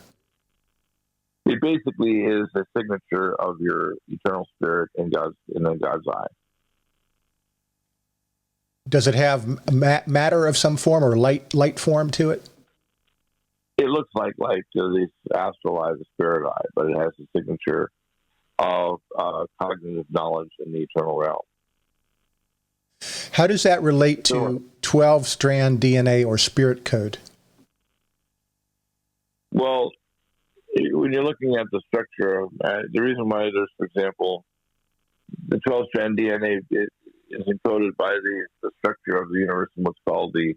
It basically is a signature of your eternal spirit in God's eye. Does it have matter of some form or light form to it? It looks like light to the astral eye, the spirit eye, but it has a signature of cognitive knowledge in the eternal realm. How does that relate to 12-strand DNA or spirit code? Well, when you're looking at the structure of the reason why there's, for example, the 12-strand DNA is encoded by the structure of the universe in what's called the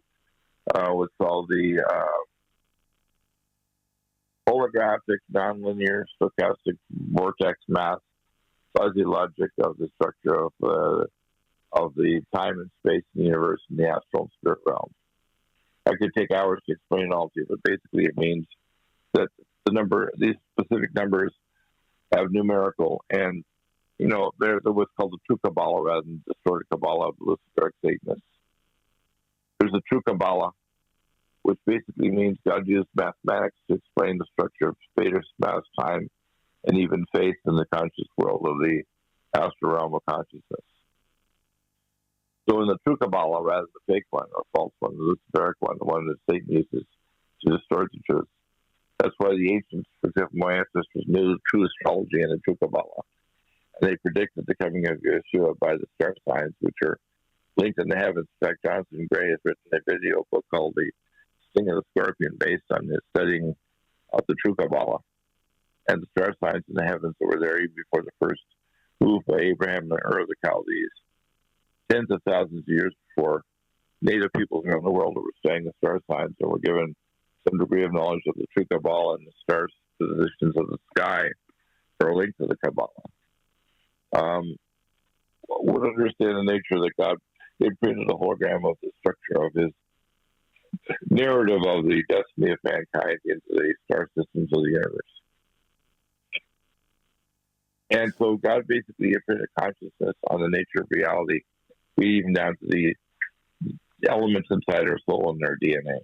holographic, nonlinear, stochastic vortex math fuzzy logic of the structure of the time and space in the universe and the astral and spirit realms. I could take hours to explain it all to you, but basically it means that these specific numbers have numerical, and they're what's called the true Kabbalah rather than the distorted Kabbalah of the Luciferic Satanists. There's a true Kabbalah, which basically means God used mathematics to explain the structure of space, mass, time, and even faith in the conscious world of the astral realm of consciousness. So in the true Kabbalah, rather than the fake one or false one, the Luciferic one, the one that Satan uses to distort the truth. That's why the ancients, for example, my ancestors knew the true astrology and the true Kabbalah. And they predicted the coming of Yeshua by the star signs, which are linked in the heavens. In fact, Jonathan Gray has written a video book called The Sting of the Scorpion based on his studying of the true Kabbalah and the star signs in the heavens that were there even before the first move by Abraham and Ur of the Chaldees. Tens of thousands of years before, native peoples around the world were studying the star signs and were given some degree of knowledge of the true Kabbalah and the star positions of the sky are a link to the Kabbalah. Would understand the nature that God imprinted a hologram of the structure of his narrative of the destiny of mankind into the star systems of the universe. And so God basically imprinted consciousness on the nature of reality, even down to the elements inside our soul and our DNA.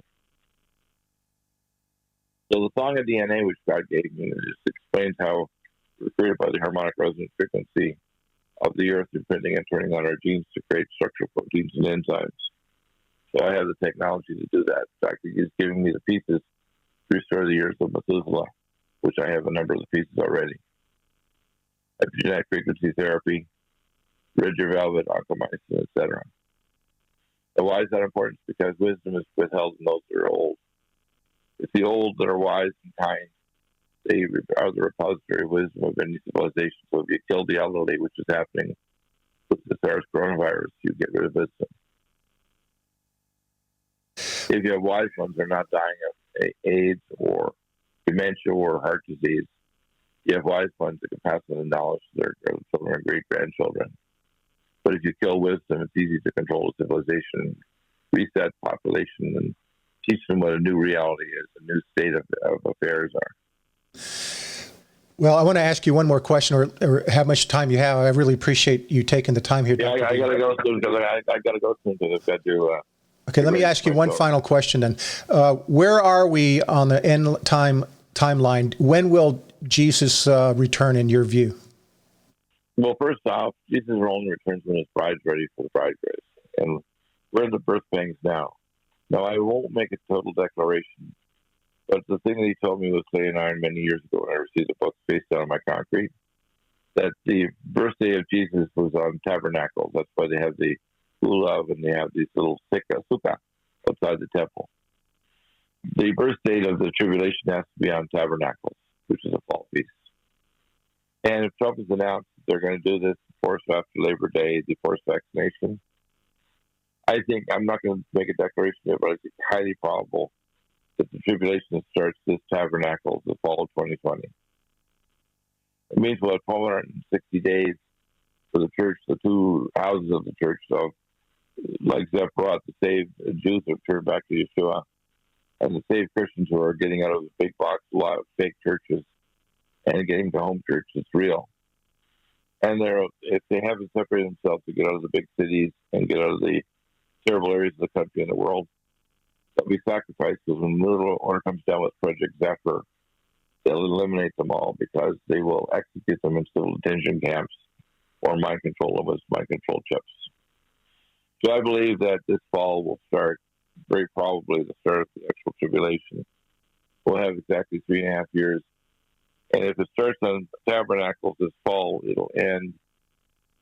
So the song of DNA, which God gave me, just explains how we're created by the harmonic resonant frequency of the earth imprinting and turning on our genes to create structural proteins and enzymes. So I have the technology to do that. In fact, he's giving me the pieces to restore the years of Methuselah, which I have a number of the pieces already. Epigenetic frequency therapy, red your velvet, aquamycin, etc. And why is that important? Because wisdom is withheld in those that are old. It's the old that are wise and kind. They are the repository of wisdom of any civilization. So if you kill the elderly, which is happening with the SARS coronavirus, you get rid of wisdom. If you have wise ones, they're not dying of AIDS or dementia or heart disease. You have wise ones that can pass on the knowledge to their children and great-grandchildren. But if you kill wisdom, it's easy to control the civilization, reset population, and teach them what a new reality is, a new state of affairs are. Well, I want to ask you one more question, or how much time you have. I really appreciate you taking the time here. Yeah, I got to go soon because I got to go soon because I've got to. Okay, let me ask you one final question then. Where are we on the end timeline? When will Jesus return in your view? Well, first off, Jesus only returns when his bride's ready for the bride grace. And we're in the birth pangs now. Now, I won't make a total declaration, but the thing that he told me was saying iron many years ago when I received the book based on my concrete, that the birthday of Jesus was on tabernacles. That's why they have the lulav and they have these little sukkah outside the temple. The birth date of the tribulation has to be on tabernacles, which is a fall feast. And if Trump has announced that they're going to do this forced after Labor Day, the forced vaccination, I think, I'm not going to make a declaration here, but I think it's highly probable that the tribulation starts this tabernacles the fall of 2020. It means about 1,260 days for the church, the two houses of the church, so like Zephyros, the saved Jews who turn back to Yeshua, and the saved Christians who are getting out of the big box, a lot of fake churches, and getting to home church that's real. And if they haven't separated themselves to get out of the big cities and get out of the terrible areas of the country and the world, they'll be sacrificed, because when the little order comes down with Project Zephyr, they'll eliminate them all, because they will execute them in civil detention camps or mind control chips. So I believe that this fall will start, very probably the start of the actual tribulation. We'll have exactly 3.5 years. And if it starts on Tabernacles this fall, it'll end.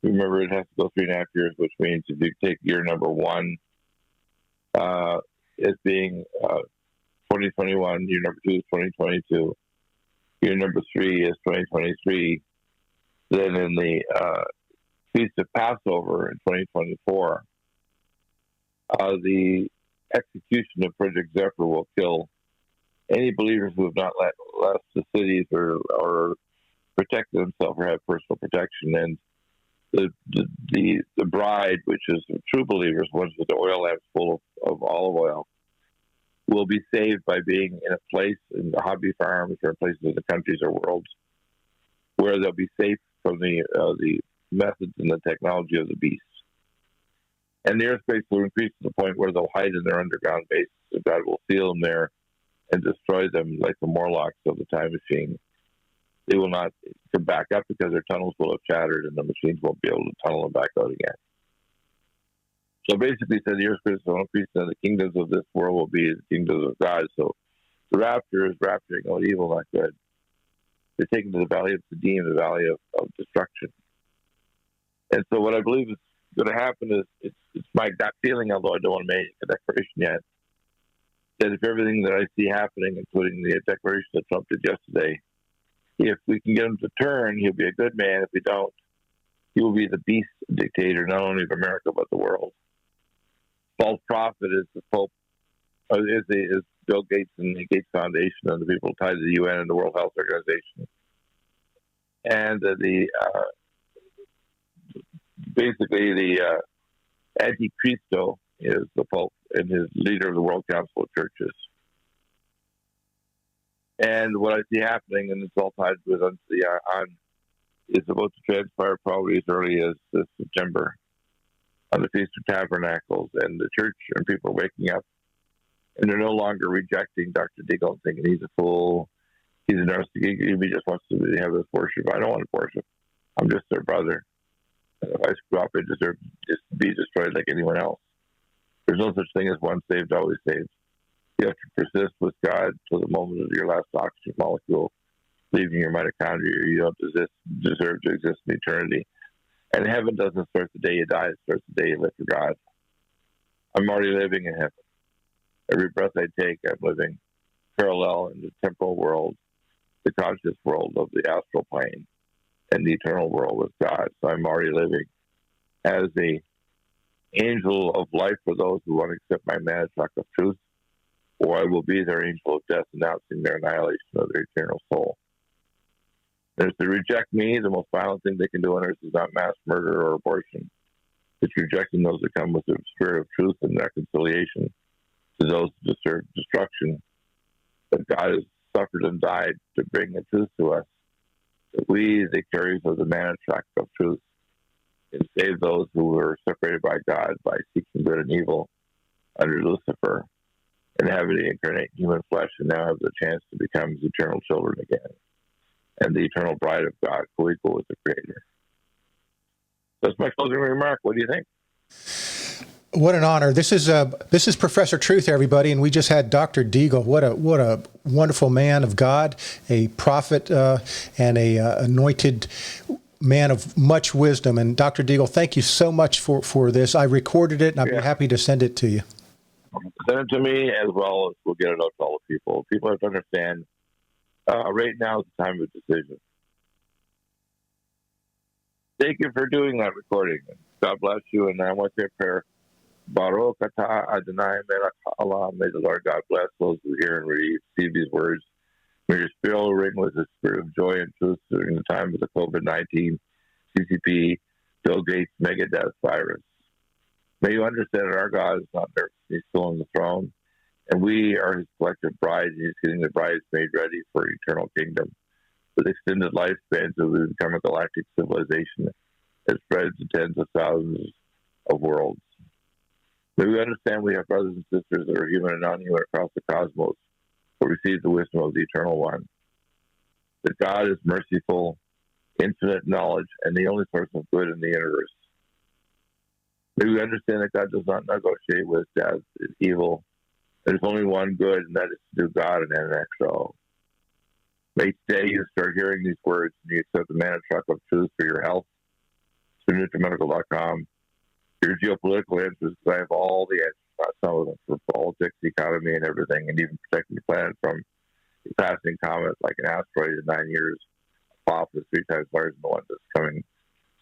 Remember, it has to go 3.5 years, which means if you take year number 1 as being 2021, year number 2 is 2022, year number 3 is 2023. Then in the Feast of Passover in 2024, the execution of Project Zephyr will kill any believers who have not left the cities or protected themselves or have personal protection. And the bride, which is true believers, ones with the oil lamps full of olive oil, will be saved by being in a place in the hobby farms or places in the countries or worlds where they'll be safe from the methods and the technology of the beast. And the airspace will increase to the point where they'll hide in their underground bases, and God will seal them there and destroy them like the Morlocks of the time machine. They will not come back up because their tunnels will have shattered and the machines won't be able to tunnel them back out again. So basically, said the airspace will increase, and the kingdoms of this world will be the kingdoms of God. So the rapture is rapturing out evil, not good. They're taken to the valley of Siddim, the valley of destruction. And so what I believe is going to happen is, it's my gut feeling, although I don't want to make a declaration yet, that if everything that I see happening, including the declaration that Trump did yesterday, if we can get him to turn, he'll be a good man. If we don't, he will be the beast dictator, not only of America, but the world. False prophet is the Pope, is Bill Gates and the Gates Foundation and the people tied to the UN and the World Health Organization. And basically the Antichristo is the Pope and his leader of the World Council of Churches. And what I see happening, and it's all tied with is about to transpire probably as early as this September on the Feast of Tabernacles, and the church and people are waking up, and they're no longer rejecting Dr. Deagle and thinking he's a fool, he's a narcissist, he just wants to have this worship. I don't want to worship. I'm just their brother. And if I screw up, I deserve to be destroyed like anyone else. There's no such thing as once saved, always saved. You have to persist with God till the moment of your last oxygen molecule leaving your mitochondria. You don't deserve to exist in eternity. And heaven doesn't start the day you die. It starts the day you live for God. I'm already living in heaven. Every breath I take, I'm living parallel in the temporal world, the conscious world of the astral plane, and the eternal world with God. So I'm already living as the angel of life for those who want to accept my manifest of truth, or I will be their angel of death, announcing their annihilation of their eternal soul. And if they reject me, the most violent thing they can do on earth is not mass murder or abortion. It's rejecting those that come with the spirit of truth and reconciliation to those who deserve destruction. But God has suffered and died to bring the truth to us, that we, the carriers of the manifest of truth, can save those who were separated by God by seeking good and evil under Lucifer, and having to incarnate human flesh, and now have the chance to become his eternal children again, and the eternal bride of God, co-equal with the Creator. That's my closing remark. What do you think? What an honor. This is Professor Truth, everybody, and we just had Dr. Deagle. What a wonderful man of God, a prophet and a anointed man of much wisdom. And Dr. Deagle, thank you so much for this. I recorded it, and I'd be happy to send it to you. Send it to me, as well as we'll get it out to all the people. People have to understand, right now is the time of decision. Thank you for doing that recording. God bless you, and I want to say a prayer. Baruch atah Adonai melech haolam. May the Lord God bless those who hear and receive these words May your spirit ring with the spirit of joy and truth during the time of the COVID-19 CCP, Bill Gates mega death virus. May you understand that our God is not there. He's still on the throne, and we are his collective bride, and he's getting the bridesmaid ready for eternal kingdom. With extended lifespans, we will become a galactic civilization that spreads to tens of thousands of worlds. May we understand we have brothers and sisters that are human and non-human across the cosmos, who receive the wisdom of the Eternal One. That God is merciful, infinite knowledge, and the only source of good in the universe. May we understand that God does not negotiate with death and evil. There's only one good, and that is to do God and end exile. May today you start hearing these words and you accept the manna truck of truth for your health through NutriMedical.com. Your geopolitical answers, because I have all the answers, not some of them, for politics, economy, and everything, and even protecting the planet from a passing comet like an asteroid in 9 years. A pop is 3 times larger than the one that's coming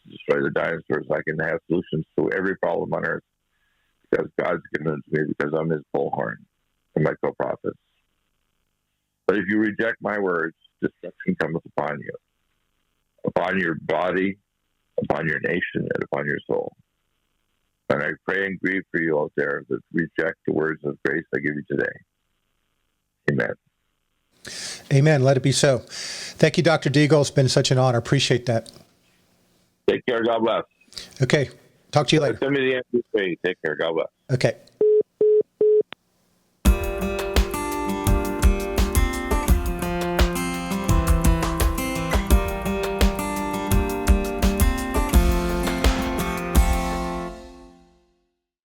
to destroy the dinosaurs. I can have solutions to every problem on Earth because God's given them to me because I'm his bullhorn and my co-prophets. But if you reject my words, destruction cometh upon you, upon your body, upon your nation, and upon your soul. And I pray and grieve for you out there that reject the words of grace I give you today. Amen. Amen. Let it be so. Thank you, Dr. Deagle. It's been such an honor. Appreciate that. Take care. God bless. Okay. Talk to you later. Send me the MP3. Take care. God bless. Okay.